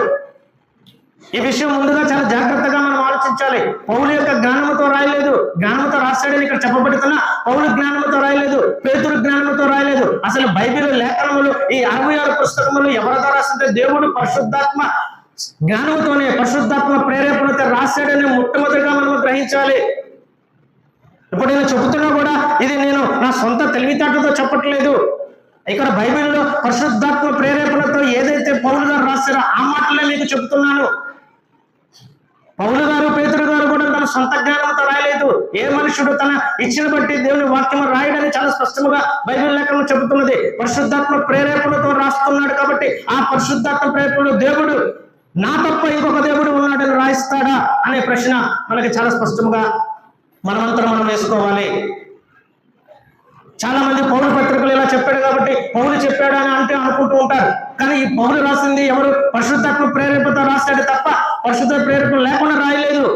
ఈ విషయం ముందుగా చాలా జాగ్రత్తగా మనం ఆలోచించాలి. పౌలు యొక్క జ్ఞానంతో రాయలేదు, జ్ఞానంతో రాశాడని ఇక్కడ చెప్పబడుతున్నా పౌలు జ్ఞానంతో రాయలేదు, పేతురు జ్ఞానంతో రాయలేదు. అసలు బైబిల్ లేఖనములు ఈ 66 పుస్తకములు ఎవరితో రాస్తుంటే దేవుడు పరిశుద్ధాత్మ జ్ఞానంతోనే, పరిశుద్ధాత్మ ప్రేరేపణతో రాశాడని మొట్టమొదటిగా మనం గ్రహించాలి. ఇప్పుడు నేను చెబుతున్నా కూడా ఇది నేను నా సొంత తెలివితేటతో చెప్పట్లేదు. ఇక్కడ బైబిల్లో పరిశుద్ధాత్మ ప్రేరేపణతో ఏదైతే పౌలు గారు రాశారో ఆ మాటలే మీకు చెబుతున్నాను. పౌలు గారు, పేతురు గారు కూడా తన సొంత జ్ఞానంతో రాయలేదు. ఏ మనుషుడు తన ఇచ్చిన బట్టి దేవుని వాక్యం రాయడని చాలా స్పష్టంగా బైబిల్ లేఖనం చెబుతున్నది. పరిశుద్ధాత్మ ప్రేరేపణతో రాస్తున్నాడు కాబట్టి ఆ పరిశుద్ధాత్మ ప్రేరేపణలో దేవుడు నా తప్ప ఇంకొక దేవుడు ఉన్నాడని రాయిస్తాడా అనే ప్రశ్న మనకి చాలా స్పష్టంగా మనమంతరం మనం వేసుకోవాలి. చాలా మంది పౌలు పత్రికలు ఇలా చెప్పాడు కాబట్టి పౌలు చెప్పాడు అని అంటే అనుకుంటూ ఉంటారు. కానీ ఈ పౌలు రాసింది ఎవరు? పరిశుద్ధాత్మ ప్రేరేపణతో రాశాడు తప్ప పరిశుద్ధ ప్రేరేపణ లేకుండా రాయలేదు.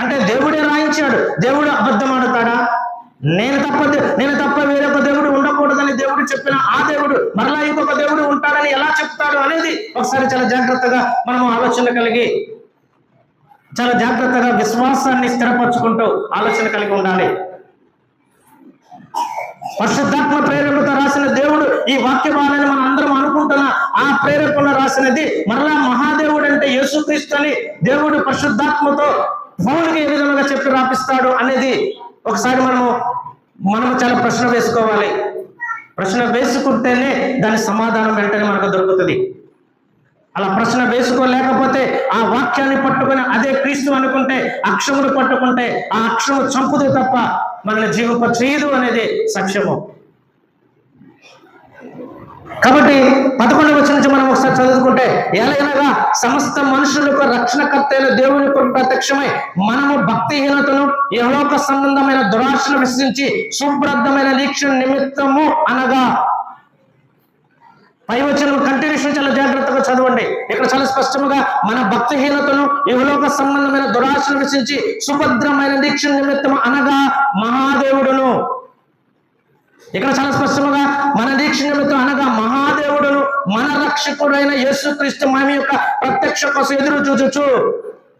అంటే దేవుడే రాయించాడు. దేవుడు అబద్ధం ఆడతాడా? నేను తప్ప వేరొక దేవుడు ఉండకూడదని దేవుడు చెప్పిన ఆ దేవుడు మరలా ఇంకొక దేవుడు ఉంటాడని ఎలా చెప్తాడు అనేది ఒకసారి చాలా జాగ్రత్తగా మనము ఆలోచన కలిగి, చాలా జాగ్రత్తగా విశ్వాసాన్ని స్థిరపరచుకుంటూ ఆలోచన కలిగి ఉండాలి. పరిశుద్ధాత్మ ప్రేరేపణతో రాసిన దేవుడు ఈ వాక్య భాగాన్ని మనం అందరం అనుకుంటున్నా ఆ ప్రేరేపణ రాసినది మరలా మహాదేవుడు అంటే యేసుక్రీస్తు అని దేవుడు పరిశుద్ధాత్మతో పౌలుకి ఏ విధంగా చెప్పి రాపిస్తాడు అనేది ఒకసారి మనము చాలా ప్రశ్న వేసుకోవాలి. ప్రశ్న వేసుకుంటేనే దాని సమాధానం వెంటనే మనకు దొరుకుతుంది. అలా ప్రశ్న వేసుకోలేకపోతే ఆ వాక్యాన్ని పట్టుకొని అదే క్రీస్తు అనుకుంటే, అక్షమును పట్టుకుంటే ఆ అక్షము చంపుదు తప్ప మనల్ని జీవింప చేయదు అనేది సత్యము. కాబట్టి 11వ వచనం నుంచి మనం ఒకసారి చదువుకుంటే, ఎలాగనగా సమస్త మనుషులకు రక్షణకర్త అయిన దేవుని కొరకు ప్రత్యక్షమై మనము భక్తిహీనతను యెహోవా సంబంధమైన దురాశను విసరించి శుభ్రద్ధమైన దీక్ష నిమిత్తము అనగా, పై వచనం కంటిన్యూషన్ చాలా జాగ్రత్తగా చదవండి. ఇక్కడ చాలా స్పష్టంగా మన భక్తిహీనతను యెహోవా సంబంధమైన దురాశను విసరించి సుభద్రమైన దీక్ష నిమిత్తము అనగా మహాదేవుడును. ఇక్కడ చాలా స్పష్టంగా మన దీక్ష నిమిత్తం అనగా మహాదేవుడును మన రక్షకుడైన యేసుక్రీస్తు మహిమ యొక్క ప్రత్యక్ష కోసం ఎదురు చూచు.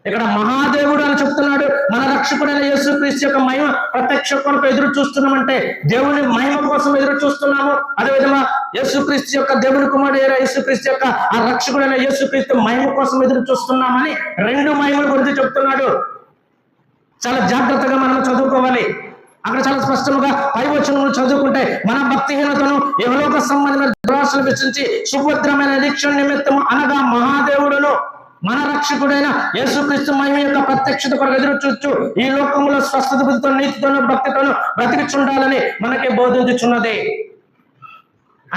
ఇక్కడ మహాదేవుడు అని చెప్తున్నాడు. మన రక్షకుడైన యేసుక్రీస్తు యొక్క మహిమ ప్రత్యక్ష కొరకు ఎదురు చూస్తున్నామంటే దేవుని మహిమ కోసం ఎదురు చూస్తున్నాము. అదేవిధంగా యేసుక్రీస్తు యొక్క దేవుని కుమారుడైన యేసుక్రీస్తు యొక్క ఆ రక్షకుడైన యేసుక్రీస్తు మహిమ కోసం ఎదురు చూస్తున్నామని రెండు మహిమల గురించి చెప్తున్నాడు. చాలా జాగ్రత్తగా మనం చదువుకోవాలి. అక్కడ చాలా స్పష్టంగా పై వచనములు చదువుకుంటే మన భక్తిహీనతను యెహోవా సంబంధమైన దురాశను విసరించి సుభద్రమైన దీక్ష నిమిత్తము అనగా మహాదేవుడును మన రక్షకుడైన యేసుక్రీస్తు మహిమ యొక్క ప్రత్యక్షత కొరకు ఎదురు చూచు ఈ లోకంలో స్వస్థత బుద్ధితో నీతితోనూ భక్తితోనూ బ్రతికిచుండాలని మనకి బోధించుచున్నది.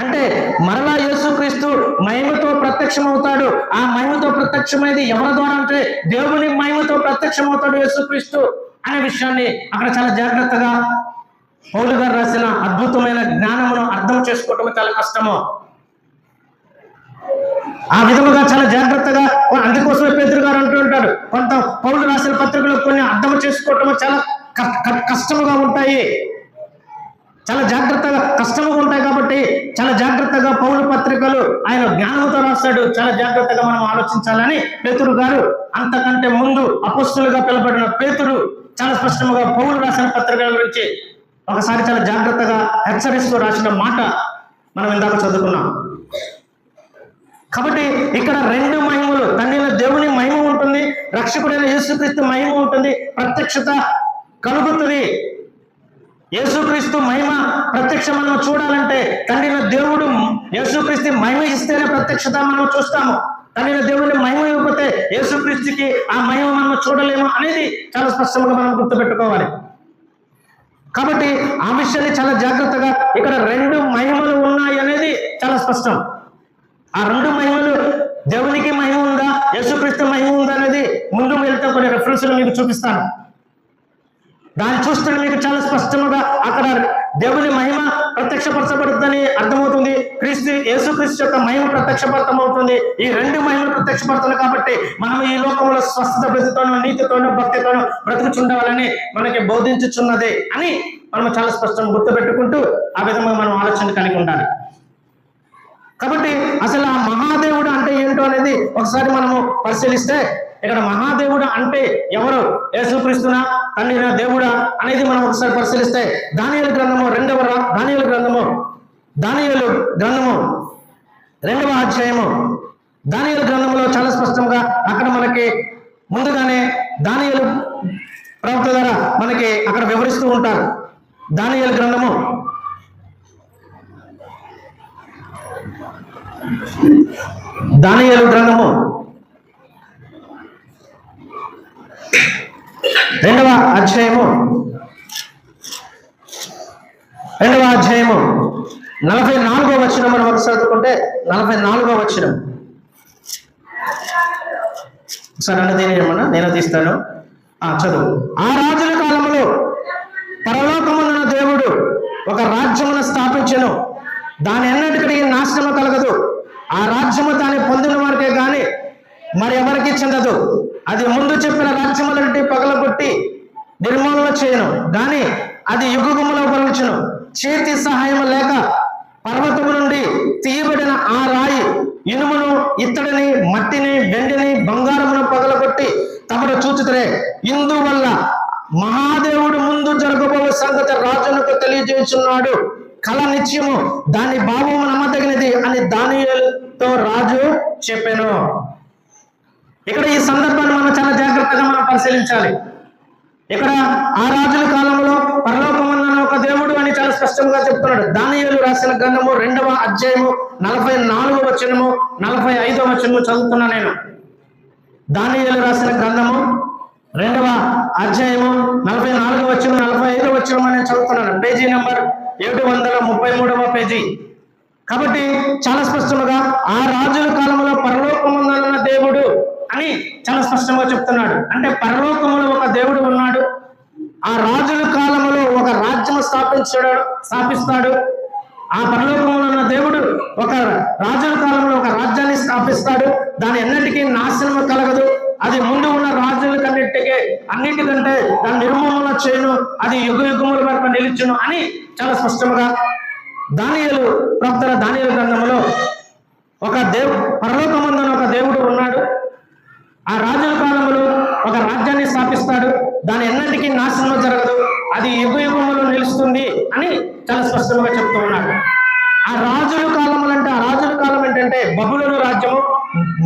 అంటే మరలా యేసుక్రీస్తు మహిమతో ప్రత్యక్షమవుతాడు. ఆ మహిమతో ప్రత్యక్షమైనది ఎవరి ద్వారా అంటే దేవుని మహిమతో ప్రత్యక్షమవుతాడు యేసుక్రీస్తు అనే విషయాన్ని అక్కడ చాలా జాగ్రత్తగా పౌలు గారు రాసిన అద్భుతమైన జ్ఞానమును అర్థం చేసుకోవటం చాలా కష్టము. ఆ విధముగా చాలా జాగ్రత్తగా, అందుకోసమే పేతురు గారు అంటూ ఉంటాడు, కొంత పౌలు రాసిన పత్రికలు కొన్ని అర్థం చేసుకోవటం చాలా కష్టముగా ఉంటాయి, చాలా జాగ్రత్తగా కష్టముగా ఉంటాయి. కాబట్టి చాలా జాగ్రత్తగా పౌలు పత్రికలు ఆయన జ్ఞానంతో రాస్తాడు. చాలా జాగ్రత్తగా మనం ఆలోచించాలని పేతురు గారు, అంతకంటే ముందు అపోస్తలుగా పిలువబడిన పేతురు చాలా స్పష్టంగా పౌలు రాసిన పత్రికల గురించి ఒకసారి చాలా జాగ్రత్తగా హెచ్చరిస్తూ రాసిన మాట మనం ఇందాక చదువుకున్నాం. కాబట్టి ఇక్కడ రెండు మహిమలు, తండ్రి దేవుని మహిమ ఉంటుంది, రక్షకుడైన యేసుక్రీస్తు మహిమ ఉంటుంది, ప్రత్యక్షత కలుగుతుంది. యేసుక్రీస్తు మహిమ ప్రత్యక్ష మనం చూడాలంటే తండ్రి దేవుడు యేసుక్రీస్తు మహిమ ఇస్తేనే ప్రత్యక్షత మనం చూస్తాము. తండ్రి దేవుని మహిమ ఇవ్వకపోతే యేసుక్రీస్తుకి ఆ మహిమ మనం చూడలేము అనేది చాలా స్పష్టంగా మనం గుర్తుపెట్టుకోవాలి. కాబట్టి ఆ విషయాన్ని చాలా జాగ్రత్తగా, ఇక్కడ రెండు మహిమలు ఉన్నాయి అనేది చాలా స్పష్టం. ఆ రెండు మహిమలు, దేవునికి మహిమ ఉందా, యేసుక్రీస్తు మహిమ ఉందా అనేది ముందు వెళ్తే కొన్ని రెఫరెన్స్లు మీకు చూపిస్తాను. దాన్ని చూస్తే మీకు చాలా స్పష్టంగా అక్కడ దేవుని మహిమ ప్రత్యక్షపరచబడుతుందని అర్థమవుతుంది. యేసుక్రీస్తు యొక్క మహిమ ప్రత్యక్షపడతమవుతుంది. ఈ రెండు మహిమలు ప్రత్యక్షపడుతుంది కాబట్టి మనం ఈ లోకంలో స్వస్థత బ్రతితోనూ నీతితోనూ భక్తితోనూ బ్రతుకుచుండాలని మనకి బోధించుచున్నదే అని మనం చాలా స్పష్టంగా గుర్తుపెట్టుకుంటూ ఆ విధంగా మనం ఆలోచన కలిగి ఉండాలి. కాబట్టి అసలు ఆ మహాదేవుడు అంటే ఏంటో అనేది ఒకసారి మనము పరిశీలిస్తే, ఇక్కడ మహాదేవుడు అంటే ఎవరు? యేసుక్రీస్తునా, తండ్రి దేవుడా అనేది మనం ఒకసారి పరిశీలిస్తే దానియేలు గ్రంథము 2వ అధ్యాయము దానియేలు గ్రంథంలో చాలా స్పష్టంగా అక్కడ మనకి ముందుగానే దానియేలు ప్రవక్త ద్వారా మనకి అక్కడ వివరిస్తూ ఉంటారు. దానియేలు గ్రంథము 2వ అధ్యాయము 44వ వచనం మనం ఒకసారి చదువుకుంటే 44వ వచనం ఒకసారి అన్నది ఏమన్నా నేను తీస్తాను. చదువు. ఆ రాజుల కాలంలో పరలోకమున్న దేవుడు ఒక రాజ్యమును స్థాపించెను, దాని ఎన్నటికీ నాశనము కలగదు. ఆ రాజ్యము దాన్ని పొందిన వారికే గాని మరి ఎవరికి చెందదు. అది ముందు చెప్పిన రాజ్యములంటే పగలగొట్టి నిర్మూలన చేయను, గాని అది యుగములో పలుచును. చేతి సహాయం లేక పర్వతము నుండి తీయబడిన ఆ రాయి ఇనుమును, ఇత్తడిని, మట్టిని, వెండిని, బంగారమును పగలగొట్టి తమను చూచుతరే. ఇందువల్ల మహాదేవుడు ముందు జరగబో సంగతి రాజునకు తెలియజేస్తున్నాడు. కళ నిత్యము, దాని భావము నమ్మదగినది అని దానియేలుతో రాజు చెప్పాను. ఇక్కడ ఈ సందర్భాన్ని మనం చాలా జాగ్రత్తగా మనం పరిశీలించాలి. ఇక్కడ ఆ రాజుల కాలంలో పరలోకమున్న ఒక దేవుడు అని చాలా స్పష్టంగా చెప్తున్నాడు. దానియేలు రాసిన గ్రంథము 2వ అధ్యాయము 44వ వచనము 45వ వచనము చదువుతున్నా నేను. దానియేలు రాసిన గ్రంథము 2వ అధ్యాయము 44వ వచనం 45వ వచనం అని చదువుతున్నాను. పేజీ నెంబర్ 733వ పేజీ. కాబట్టి చాలా స్పష్టంగా ఆ రాజుల కాలంలో పరలోకమున్న దేవుడు అని చాలా స్పష్టంగా చెప్తున్నాడు. అంటే పరలోకములో ఒక దేవుడు ఉన్నాడు. ఆ రాజుల కాలంలో ఒక రాజ్యం స్థాపిస్తాడు. ఆ పరలోకములో ఉన్న దేవుడు ఒక రాజుల కాలంలో ఒక రాజ్యాన్ని స్థాపిస్తాడు. దాని ఎన్నటికీ నాశనము కలగదు. అది ముందు ఉన్న అన్నిటికంటే దాని నిర్మూలన చేయను, అది యుగముల వరకు నిలుచును అని చాలా స్పష్టంగా దానియేలు ప్రవక్త దానియేలు గ్రంథంలో పరలోకమందున ఒక దేవుడు ఉన్నాడు. ఆ రాజుల కాలంలో ఒక రాజ్యాన్ని స్థాపిస్తాడు. దాని ఎన్నటికీ నాశనం జరగదు, అది యుగములో నిలుస్తుంది అని చాలా స్పష్టంగా చెప్తూ ఉన్నాడు. ఆ రాజుల కాలం ఏంటంటే బబులోను రాజ్యము,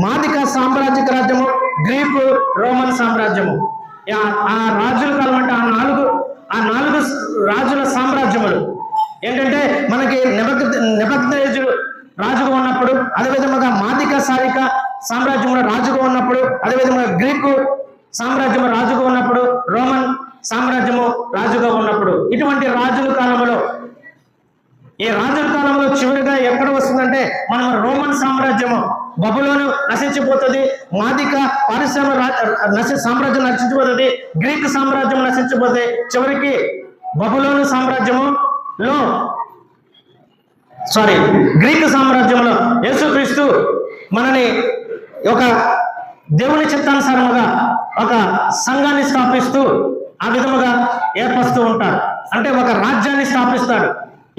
మాదిక సామ్రాజ్యక రాజ్యము, గ్రీకు రోమన్ సామ్రాజ్యము. ఆ రాజుల కాలం అంటే ఆ నాలుగు రాజుల సామ్రాజ్యములు ఏంటంటే మనకి నెబుకద్నెజరు రాజుగా ఉన్నప్పుడు, అదేవిధంగా మాదిక సారిక సామ్రాజ్యంలో రాజుగా ఉన్నప్పుడు, అదేవిధంగా గ్రీకు సామ్రాజ్యము రాజుగా ఉన్నప్పుడు, రోమన్ సామ్రాజ్యము రాజుగా ఉన్నప్పుడు, ఇటువంటి రాజుల కాలంలో ఈ రాజుల కాలంలో చివరిగా ఎక్కడ వస్తుందంటే మనం రోమన్ సామ్రాజ్యము బబులోను నశించిపోతుంది, మాదిక పారిశ్రామిక సామ్రాజ్యం నశించిపోతుంది, గ్రీక్ సామ్రాజ్యం నశించిపోతే చివరికి బబులోను గ్రీక్ సామ్రాజ్యంలో యేసుక్రీస్తు మనని ఒక దేవుని చిత్తానుసారముగా ఒక సంఘాన్ని స్థాపిస్తూ ఆ విధముగా ఏర్పరుస్తూ ఉంటారు. అంటే ఒక రాజ్యాన్ని స్థాపిస్తాడు.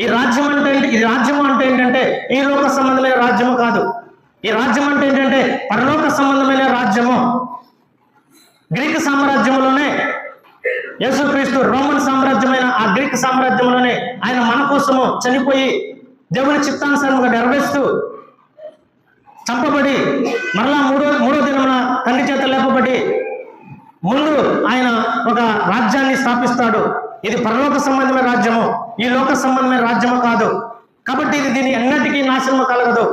ఈ రాజ్యం అంటే ఏంటంటే ఈ లోక సంబంధమైన రాజ్యము కాదు. ఈ రాజ్యం అంటే ఏంటంటే పరలోక సంబంధమైన రాజ్యము. గ్రీక్ సామ్రాజ్యంలోనే యేసుక్రీస్తు రోమన్ సామ్రాజ్యమైన ఆ గ్రీక్ సామ్రాజ్యంలోనే ఆయన మన కోసము చనిపోయి దేవుని చిత్తానుసారంగా నెరవేరుస్తూ చంపబడి మరలా మూడో దినమున తండ్రి చేత లేపబడి ముందు ఆయన ఒక రాజ్యాన్ని స్థాపిస్తాడు. ఇది పరలోక సంబంధమైన రాజ్యము, ఈ లోక సంబంధమైన రాజ్యము కాదు. కాబట్టి దీని ఎన్నటికీ నాశనము కలగదు.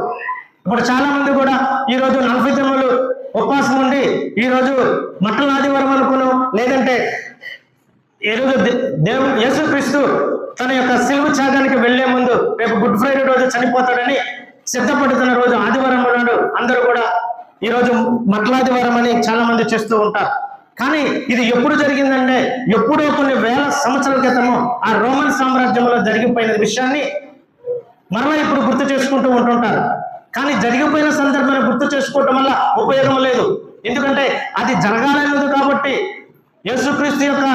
ఇప్పుడు చాలా మంది కూడా ఈరోజు 40 దినములు ఉపవాసం ఉండి ఈరోజు మట్టల ఆదివారం అనుకును, లేదంటే ఈరోజు యేసుక్రీస్తు తన యొక్క శిలువ త్యాగానికి వెళ్లే ముందు రేపు గుడ్ ఫ్రైడే రోజు చనిపోతాడని సిద్ధపడుతున్న రోజు ఆదివారం నాడు అందరూ కూడా ఈరోజు మట్టలాదివారం అని చాలా మంది చేస్తూ ఉంటారు. కానీ ఇది ఎప్పుడు జరిగిందంటే ఎప్పుడో కొన్ని వేల సంవత్సరాల క్రితము ఆ రోమన్ సామ్రాజ్యంలో జరిగిపోయిన విషయాన్ని మరలా ఇప్పుడు గుర్తు చేసుకుంటూ ఉంటుంటారు. కానీ జరిగిపోయిన సందర్భాన్ని గుర్తు చేసుకోవటం వల్ల ఉపయోగం లేదు. ఎందుకంటే అది జరగాలన్నది కాబట్టి యేసుక్రీస్తు యొక్క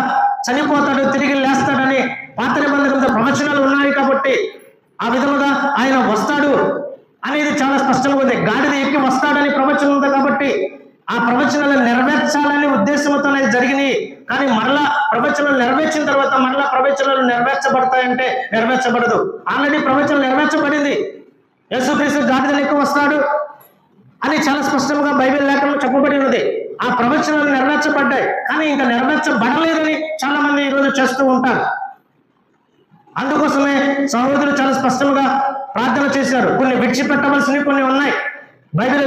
చనిపోతాడు తిరిగి లేస్తాడని పాత నిబంధనలతో ప్రవచనాలు ఉన్నాయి కాబట్టి ఆ విధముగా ఆయన వస్తాడు అనేది చాలా స్పష్టంగా ఉంది. గాడిద ఎక్కి వస్తాడని ప్రవచనం ఉంది కాబట్టి ఆ ప్రవచనాలు నెరవేర్చాలనే ఉద్దేశంతో జరిగినాయి. కానీ మరలా ప్రవచనాలు నెరవేర్చిన తర్వాత మరలా ప్రవచనాలు నెరవేర్చబడతాయంటే నెరవేర్చబడదు. ఆల్రెడీ ప్రవచనం నెరవేర్చబడింది. యేసుక్రీస్తు గాడిదలు ఎక్కి వస్తాడు అని చాలా స్పష్టంగా బైబిల్ లేఖనంలో చెప్పబడి ఉన్నది. ఆ ప్రవచనాలు నెరవేర్చబడ్డాయి, కానీ ఇంకా నెరవేర్చబడలేదని చాలా మంది ఈరోజు చేస్తూ ఉంటారు. అందుకోసమే సహోదరులు చాలా స్పష్టంగా ప్రార్థన చేశారు. కొన్ని విడిచిపెట్టవలసినవి కొన్ని ఉన్నాయి, బైబిల్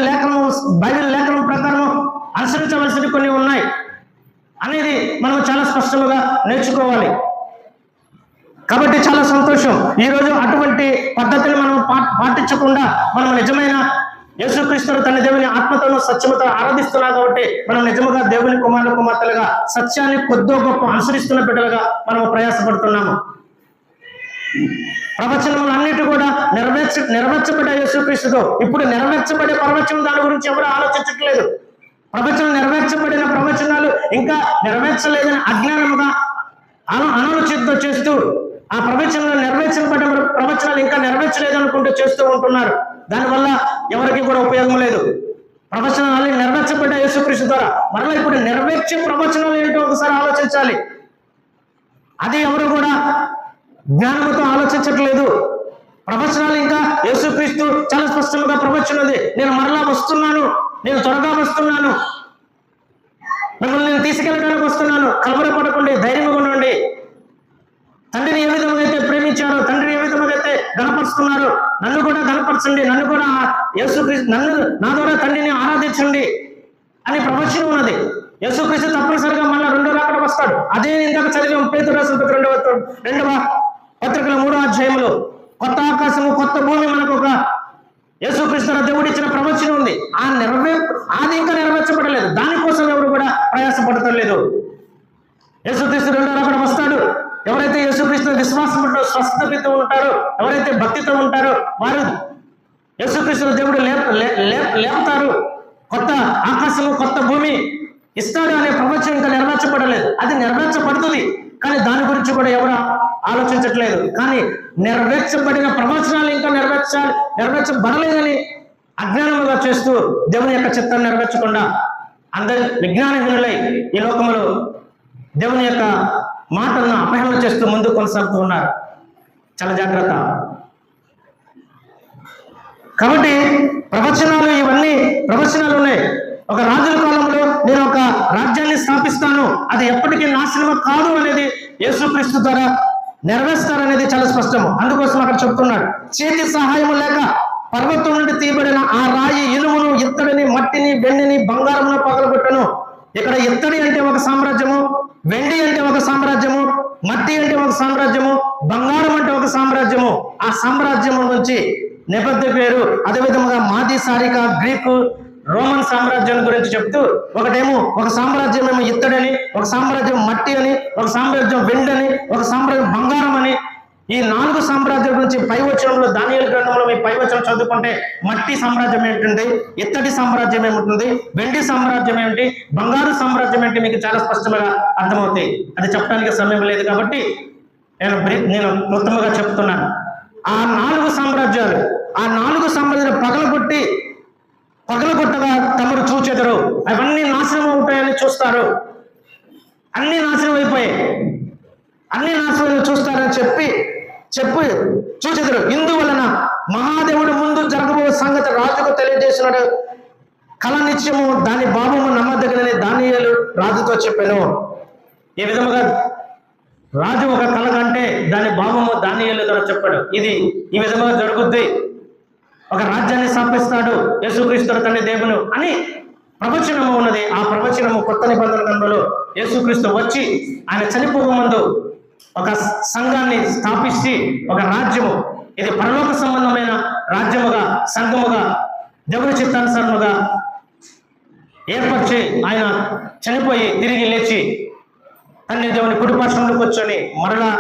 లేఖనం ప్రకారం అనుసరించవలసినవి కొన్ని ఉన్నాయి. అనేది మనం చాలా స్పష్టంగా నేర్చుకోవాలి. కాబట్టి చాలా సంతోషం. ఈరోజు అటువంటి పద్ధతిని మనం పాటించకుండా మనం నిజమైన యేసుక్రీస్తును తన దేవుని ఆత్మతోనూ సత్యముతో ఆరాధిస్తున్నాం. కాబట్టి మనం నిజముగా దేవుని కుమారుల కుమార్తెలుగా సత్యాన్ని కొద్దో గొప్ప అనుసరిస్తున్న బిడ్డలుగా మనం ప్రయాసపడుతున్నాము. ప్రవచనములన్నిటి కూడా నెరవేర్చబడే యేసుక్రీస్తుతో ఇప్పుడు నెరవేర్చబడే ప్రవచనం దాని గురించి ఎవరు ఆలోచించట్లేదు. ప్రవచనం నెరవేర్చబడిన ప్రవచనాలు ఇంకా నెరవేర్చలేదని అజ్ఞానముగా అనాలోచితతో చేస్తూ ఆ ప్రవచనంలో నెరవేర్చబడిన ప్రవచనాలు ఇంకా నెరవేర్చలేదు అనుకుంటూ చేస్తూ ఉంటున్నారు. దానివల్ల ఎవరికి కూడా ఉపయోగం లేదు. ప్రవచనాలు నెరవేర్చబడ్డ యేసుక్రీస్తు ద్వారా మరలా ఇప్పుడు నెరవేర్చే ప్రవచనాలు ఏంటో ఒకసారి ఆలోచించాలి. అది ఎవరు కూడా జ్ఞానంతో ఆలోచించట్లేదు. ప్రవచనాలు ఇంకా యేసుక్రీస్తు చాలా స్పష్టంగా ప్రవచనది, నేను మరలా వస్తున్నాను, నేను త్వరగా వస్తున్నాను, మిమ్మల్ని నేను తీసుకెళ్ళడానికి వస్తున్నాను, కలవరపడకండి, ధైర్యంగా ఉండండి. తండ్రిని ఏ విధంగా అయితే ప్రేమించారో, తండ్రిని ఏ విధంగా అయితే గణపరుస్తున్నారు, నన్ను కూడా గణపరచండి, నన్ను కూడా యేసుక్రీస్తు నా ద్వారా తండ్రిని ఆరాధించండి అని ప్రవచనం ఉన్నది. యేసుక్రీస్తు తప్పనిసరిగా మళ్ళీ రెండో రాకడ వస్తాడు. అదే ఇందాక చదివాం పేతురు రాసిన రెండవ పత్రికల 3వ అధ్యాయంలో కొత్త ఆకాశము కొత్త భూమి మనకు ఒక యేసుక్రీస్తు దేవుడు ఇచ్చిన ప్రవచనం ఉంది. అది ఇంకా నెరవేర్చబడలేదు. దానికోసం ఎవరు కూడా ప్రయాసపడతలేదు. యేసుక్రీస్తు రెండో రాకడ వస్తాడు. ఎవరైతే యేసుక్రీస్తు విశ్వాసంతో స్వస్థతతో ఉంటారో, ఎవరైతే భక్తితో ఉంటారో వారు యేసుక్రీస్తు దేవుడు లేపుతారు. కొత్త ఆకాశము కొత్త భూమి ఇస్తాడు అనే ప్రవచనం ఇంకా నెరవేర్చబడలేదు. అది నెరవేర్చబడుతుంది, కానీ దాని గురించి కూడా ఎవరు ఆలోచించట్లేదు. కానీ నెరవేర్చబడిన ప్రవచనాలు ఇంకా నెరవేర్చబడలేదని అజ్ఞానముగా చేస్తూ దేవుని యొక్క చిత్తాన్ని నెరవేర్చకుండా అందరి విజ్ఞానహీనులై ఈ లోకములో దేవుని యొక్క మాటలను అపహరణ చేస్తూ ముందుకు కొనసాగుతూ ఉన్నారు. చాలా జాగ్రత్త. కాబట్టి ఇవన్నీ ప్రవచనాలు ఉన్నాయి. ఒక రాజుల కాలంలో నేను ఒక రాజ్యాన్ని స్థాపిస్తాను, అది ఎప్పటికీ నాశనము కాదు అనేది యేసుక్రీస్తు ద్వారా నెరవేరుస్తారనేది చాలా స్పష్టము. అందుకోసం అక్కడ చెప్తున్నాడు, చేతి సహాయము లేక పర్వతం నుండి తీయబడిన ఆ రాయి ఇనుమును, ఇత్తడిని, మట్టిని, వెండిని, బంగారమును పగలగొట్టను. ఇక్కడ ఇత్తడి అంటే ఒక సామ్రాజ్యము, వెండి అంటే ఒక సామ్రాజ్యము, మట్టి అంటే ఒక సామ్రాజ్యము, బంగారం అంటే ఒక సామ్రాజ్యము. ఆ సామ్రాజ్యము నుంచి నేపథ్య పేరు అదేవిధంగా మాది, సారిక, గ్రీకు, రోమన్ సామ్రాజ్యం గురించి చెప్తూ ఒకటేమో ఒక సామ్రాజ్యం ఏమో ఇత్తడని, ఒక సామ్రాజ్యం మట్టి అని, ఒక సామ్రాజ్యం వెండని, ఒక సామ్రాజ్యం బంగారం అని, ఈ 4 సామ్రాజ్యాల గురించి పైవచనంలో దానియేలు గ్రంథంలో మీ పైవచనం చదువుకుంటే మట్టి సామ్రాజ్యం ఏంటుంది, ఇత్తడి సామ్రాజ్యం ఏముంటుంది, వెండి సామ్రాజ్యం ఏమిటి, బంగారు సామ్రాజ్యం ఏంటి మీకు చాలా స్పష్టంగా అర్థమవుతాయి. అది చెప్పడానికి సమయం లేదు కాబట్టి నేను మొత్తముగా చెప్తున్నాను. ఆ 4 సామ్రాజ్యాలు పగలగొట్టగా తమరు చూచెదరు, అవన్నీ నాశనం అవుతాయని చూస్తారు. అన్ని నాశనం అయిపోయాయి, అన్ని నాశనం చూస్తారని చెప్పి చూచెదరు. ఇందువలన మహాదేవుడు ముందు జరగబో సంగతి రాజుకు తెలియజేసినాడు. కళ నిత్యము దాని భావము నమ్మదగినని దానియేలు రాజుతో చెప్పాను. ఈ విధముగా రాజు ఒక కళ కంటే దాని భావము దానియేలు ద్వారా చెప్పాడు. ఇది ఈ విధముగా జరుగుద్ది, ఒక రాజ్యాన్ని స్థాపిస్తాడు యేసుక్రీస్తు తండ్రి దేవుడు అని ప్రవచనము ఉన్నది. ఆ ప్రవచనము కొత్త నిబంధన గ్రంథంలో యేసుక్రీస్తు వచ్చి ఆయన చనిపోక ముందు ఒక సంఘాన్ని స్థాపించి ఒక రాజ్యము, ఇది పరలోక సంబంధమైన రాజ్యముగా, సంఘముగా, దేవుని చిత్తానుసారముగా ఏర్పరిచి ఆయన చనిపోయి తిరిగి లేచి తండ్రి దేవుని కుడిపార్శ్వంలో కూర్చొని మరలా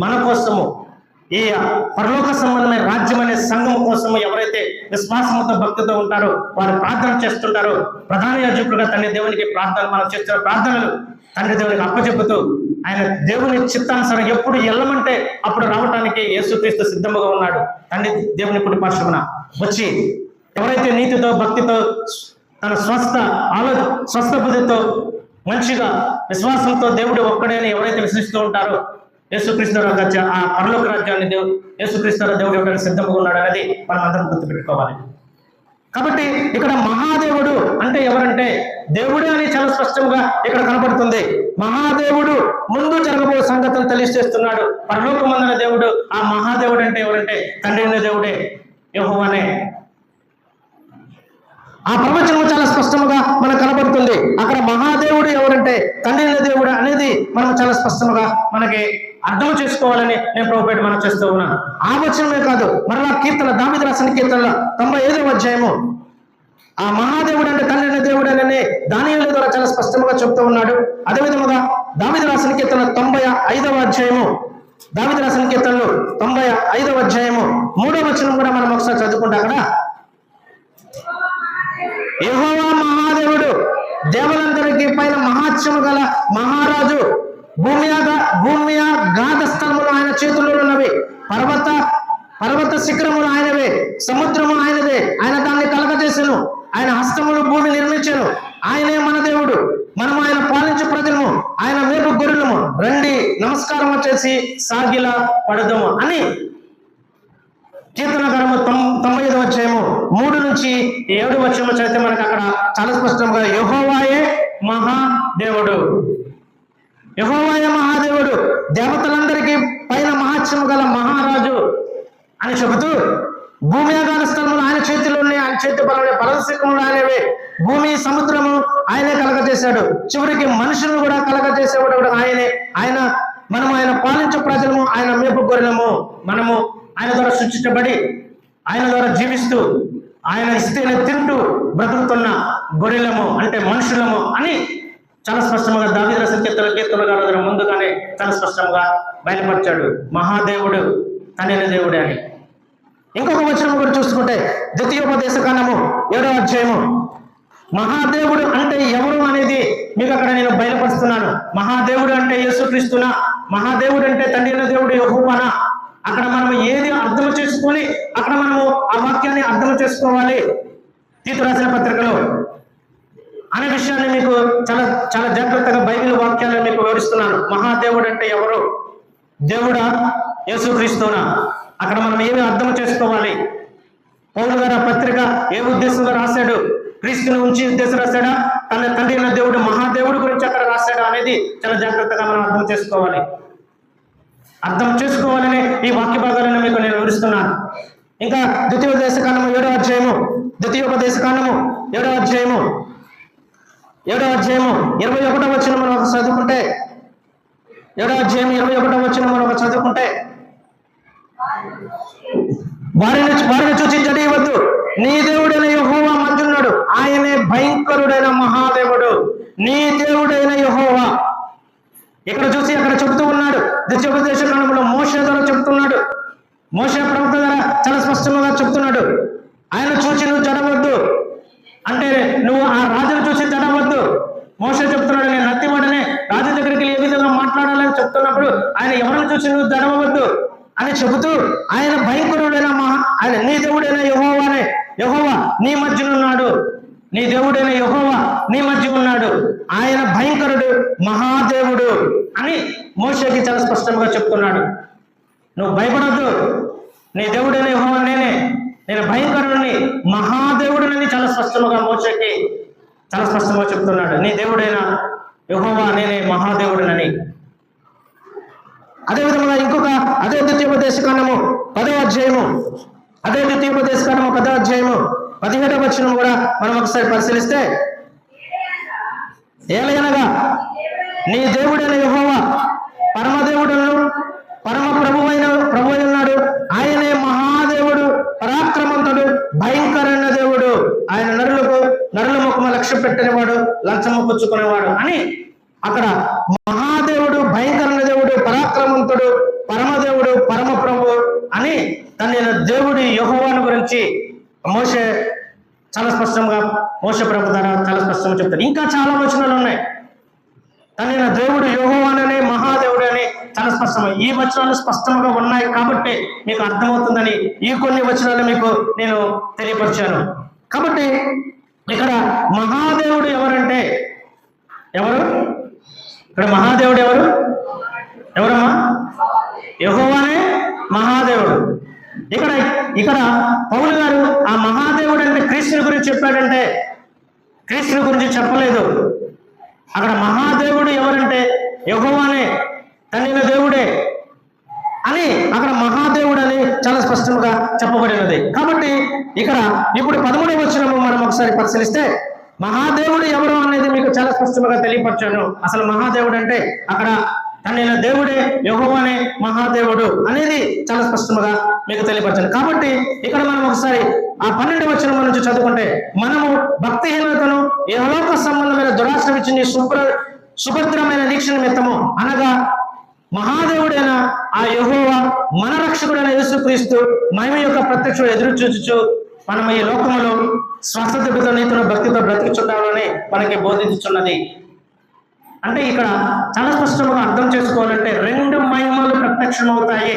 మన కోసము ఈ పరలోక సంబంధమైన రాజ్యం అనే సంఘం కోసము ఎవరైతే విశ్వాసంతో భక్తితో ఉంటారో వారు ప్రార్థన చేస్తుంటారో, ప్రధాన యాజకుడుగా తండ్రి దేవునికి మనం చేస్తున్న ప్రార్థనలు తండ్రి దేవునికి అప్పచెప్పుతూ ఆయన దేవుని చిత్తానుసారం ఎప్పుడు వెళ్ళమంటే అప్పుడు రావటానికి యేసుక్రీస్తు సిద్ధముగా ఉన్నాడు. తండ్రి దేవుని కుడిపార్శ్వమున వచ్చి ఎవరైతే నీతితో భక్తితో తన స్వస్థ బుద్ధితో మంచిగా విశ్వాసంతో దేవుడు ఒక్కడే అని ఎవరైతే విశ్వసిస్తూ ఉంటారో యేసుక్రీస్తు ఆ పరలోక రాజ్యాన్ని యేసుక్రీస్తు దేవుడు ఇవ్వడానికి సిద్ధంగా ఉన్నాడు అనేది మనం అందరం గుర్తుపెట్టుకోవాలి. కాబట్టి ఇక్కడ మహాదేవుడు అంటే ఎవరంటే దేవుడే అని చాలా స్పష్టంగా ఇక్కడ కనబడుతుంది. మహాదేవుడు ముందు జరగబో సంగతులు తెలియజేస్తున్నాడు. పరలోకమందున దేవుడు, ఆ మహాదేవుడు అంటే ఎవరంటే తండ్రి అయిన దేవుడే, యెహోవానే. ఆ ప్రవచనము చాలా స్పష్టముగా మనకు కనబడుతుంది. అక్కడ మహాదేవుడు ఎవరంటే తండ్రి అయిన దేవుడు అనేది మనం చాలా స్పష్టముగా మనకి అర్థం చేసుకోవాలని నేను ప్రభుపేట మనం చేస్తూ ఉన్నాను. ఆ వచనమే కాదు, మరలా కీర్తన దావీదు రాసిన కీర్తనలో 95వ అధ్యాయము ఆ మహాదేవుడు అంటే తండ్రి అయిన దేవుడు అని దానియేలు ద్వారా చాలా స్పష్టంగా చెప్తూ ఉన్నాడు. అదేవిధముగా దావీదు రాసిన కీర్తన 95వ అధ్యాయము, దావీదు రాసిన కీర్తనలు 95వ అధ్యాయము 3వ వచనం కూడా మనం ఒకసారి చదువుకుంటే అక్కడ యెహోవా మహాదేవుడు దేవులందరికీ పైన మహాత్యము గల మహారాజు, భూమి గాధ స్థలములు ఆయన చేతుల్లో ఉన్నవి, పర్వత శిఖరములు ఆయనవే, సముద్రము ఆయనదే, ఆయన దాన్ని కలగజేసెను, ఆయన హస్తములు భూమి నిర్మించెను, ఆయనే మన దేవుడు, మనము ఆయన పాలించే ప్రజలము, ఆయన మేపు గొర్రెలము, రండి నమస్కారం చేసి సాగిల పడదము అని కీర్తనకారము 95వ అధ్యాయము 3 నుంచి 7 వచనము చదివితే మనకు అక్కడ చాలా స్పష్టంగా యెహోవాయే మహాదేవుడు, యెహోవాయే మహాదేవుడు, దేవతలందరికీ పైన మహాత్యము గల మహారాజు అని చెబుతూ భూమి ఆకాశ స్థలములు ఆయన చేతిలోనే, ఆయన చేతి పరమైన పరదశిఖములు ఆయనవే, భూమి సముద్రము ఆయనే కలగజేశాడు, చివరికి మనుషులను కూడా కలగజేసేవాడు కూడా ఆయనే, మనము ఆయన పాలించే ప్రజలము, ఆయన మేపు గొర్రెలము, మనము ఆయన ద్వారా సృష్టించబడి ఆయన ద్వారా జీవిస్తూ ఆయన ఇస్తేనే తింటూ బ్రతుకుతున్న గొర్రెలము అంటే మనుషులము అని చాలా స్పష్టంగా దావీదు రాసిన కీర్తనకారుడు ముందుగానే చాలా స్పష్టంగా బయలుపరిచాడు. మహాదేవుడు తండ్రి దేవుడే అని. ఇంకొక వచనం కూడా చూసుకుంటే ద్వితీయోపదేశకాండము 7వ అధ్యాయము, మహాదేవుడు అంటే ఎవరు అనేది మీకు అక్కడ నేను బయలుపరుస్తున్నాను. మహాదేవుడు అంటే యేసుక్రీస్తునా, మహాదేవుడు అంటే తండ్రి అయిన దేవుడు యెహోవానా, అక్కడ మనం ఏది అర్థం చేసుకొని అక్కడ మనము ఆ వాక్యాన్ని అర్థం చేసుకోవాలి. తీతు రాసిన పత్రికలో అనే విషయాన్ని మీకు చాలా చాలా జాగ్రత్తగా బైబిల్ వాక్యాలను మీకు వివరిస్తున్నాను. మహాదేవుడు అంటే ఎవరు, దేవుడా యేసుక్రీస్తునా, అక్కడ మనం ఏమి అర్థం చేసుకోవాలి. పౌలు గారు ఆ పత్రిక ఏ ఉద్దేశంగా రాశాడు, క్రీస్తుని ఉంచి ఉద్దేశం రాశాడా, తన తండ్రి అయిన దేవుడు మహాదేవుడి గురించి అక్కడ రాశాడా అనేది చాలా జాగ్రత్తగా మనం అర్థం చేసుకోవాలి. అర్థం చేసుకోవాలని ఈ వాక్య భాగాలను మీకు నేను వివరిస్తున్నాను. ఇంకా ద్వితీయోపదేశకాండము 7వ అధ్యాయము 7వ అధ్యాయము 21వ వచనం మనం చదువుకుంటే, 7వ అధ్యాయం 21వ వచనం మనం చదువుకుంటే, వారిని చూచి జడియవద్దు, నీ దేవుడైన యెహోవా మధ్యున్నాడు, ఆయనే భయంకరుడైన మహాదేవుడు, నీ దేవుడైన యెహోవా. ఇక్కడ చూసి అక్కడ చెబుతూ ఉన్నాడు. ద్వితీయోపదేశకాండములో మోషే ద్వారా చెప్తున్నాడు, మోషే ప్రవక్త ద్వారా చాలా స్పష్టంగా చెప్తున్నాడు. ఆయన చూసి నువ్వు జడవద్దు అంటే నువ్వు ఆ రాజును చూసి జడవద్దు. మోషే చెప్తున్నాడు, నేను నత్తివాడనే రాజు దగ్గరికి ఏ విధంగా మాట్లాడాలని చెప్తున్నప్పుడు ఆయన ఎవరిని చూసి నువ్వు జడవద్దు అని చెబుతూ ఆయన భయంకరుడైన ఆయన నీ దేవుడైన యెహోవానే, యెహోవా నీ మధ్యనున్నాడు, నీ దేవుడైన యెహోవా నీ మధ్య ఉన్నాడు, ఆయన భయంకరుడు మహాదేవుడు అని మోషేకి చాలా స్పష్టంగా చెప్తున్నాడు. నువ్వు భయపడద్దు, నీ దేవుడైన యెహోవా నేను భయంకరుడిని మహాదేవుడిని చాలా స్పష్టంగా మోషేకి చాలా స్పష్టంగా చెప్తున్నాడు. నీ దేవుడైన యెహోవా నేనే మహాదేవుడినని. అదేవిధంగా ఇంకొక అదే ద్వితీయోపదేశకాండము 10వ అధ్యాయము 17వ వచనం కూడా మనం ఒకసారి పరిశీలిస్తే, ఏలయనగా నీ దేవుడైన యెహోవా పరమదేవుడును పరమ ప్రభు అయినాడు, ఆయనే మహాదేవుడు, పరాక్రమంతుడు, భయంకరమైన దేవుడు, ఆయన నరుల ముఖము లక్ష్య పెట్టినవాడు, లంచము పుచ్చుకునేవాడు అని అక్కడ మహాదేవుడు, భయంకరమైన దేవుడు, పరాక్రమంతుడు, పరమదేవుడు, పరమ ప్రభు అని తన దేవుడి యెహోవాను గురించి మోషే చాలా స్పష్టంగా మోషే ప్రభు ద్వారా చాలా స్పష్టంగా చెప్తారు. ఇంకా చాలా వచనాలు ఉన్నాయి. తన దేవుడు యెహోవానే మహాదేవుడు అని చాలా స్పష్టంగా ఈ వచనాలు స్పష్టంగా ఉన్నాయి కాబట్టి మీకు అర్థమవుతుందని ఈ కొన్ని వచనాలు మీకు నేను తెలియపరిచాను. కాబట్టి ఇక్కడ మహాదేవుడు ఎవరంటే ఎవరు? ఇక్కడ మహాదేవుడు ఎవరమ్మా? యెహోవానే మహాదేవుడు. ఇక్కడ పౌలు గారు ఆ మహాదేవుడు అంటే క్రీస్తుని గురించి చెప్పాడంటే క్రీస్తుని గురించి చెప్పలేదు. అక్కడ మహాదేవుడు ఎవరంటే యెహోవానే, తండ్రి దేవుడే అని అక్కడ మహాదేవుడు అని చాలా స్పష్టంగా చెప్పబడినది. కాబట్టి ఇక్కడ ఇప్పుడు 13వ వచనము మనం ఒకసారి పరిశీలిస్తే మహాదేవుడు ఎవరు అనేది మీకు చాలా స్పష్టంగా తెలియపరచాను. అసలు మహాదేవుడు అంటే అక్కడ తనైన దేవుడే యెహోవానే మహాదేవుడు అనేది చాలా స్పష్టంగా మీకు తెలియపరచాను. కాబట్టి ఇక్కడ మనం ఒకసారి ఆ 12వ వచనం నుంచి చదువుకుంటే మనము భక్తిహీనతను యెహోవాకు సంబంధమైన దురాశ విచ్చి సుభద్రమైన దీక్ష నిమిత్తము అనగా మహాదేవుడైన ఆ యెహోవా మన రక్షకుడైన యేసుక్రీస్తు మహిమ యొక్క ప్రత్యక్షుడు ఎదురు చూచుచు మనం ఈ లోకములో స్వస్థతతో నీతితో భక్తితో బ్రతుకుచుండాలని మనకి బోధించుచున్నది. అంటే ఇక్కడ చాలా స్పష్టంగా అర్థం చేసుకోవాలంటే 2 మహిమలు ప్రత్యక్షమవుతాయి.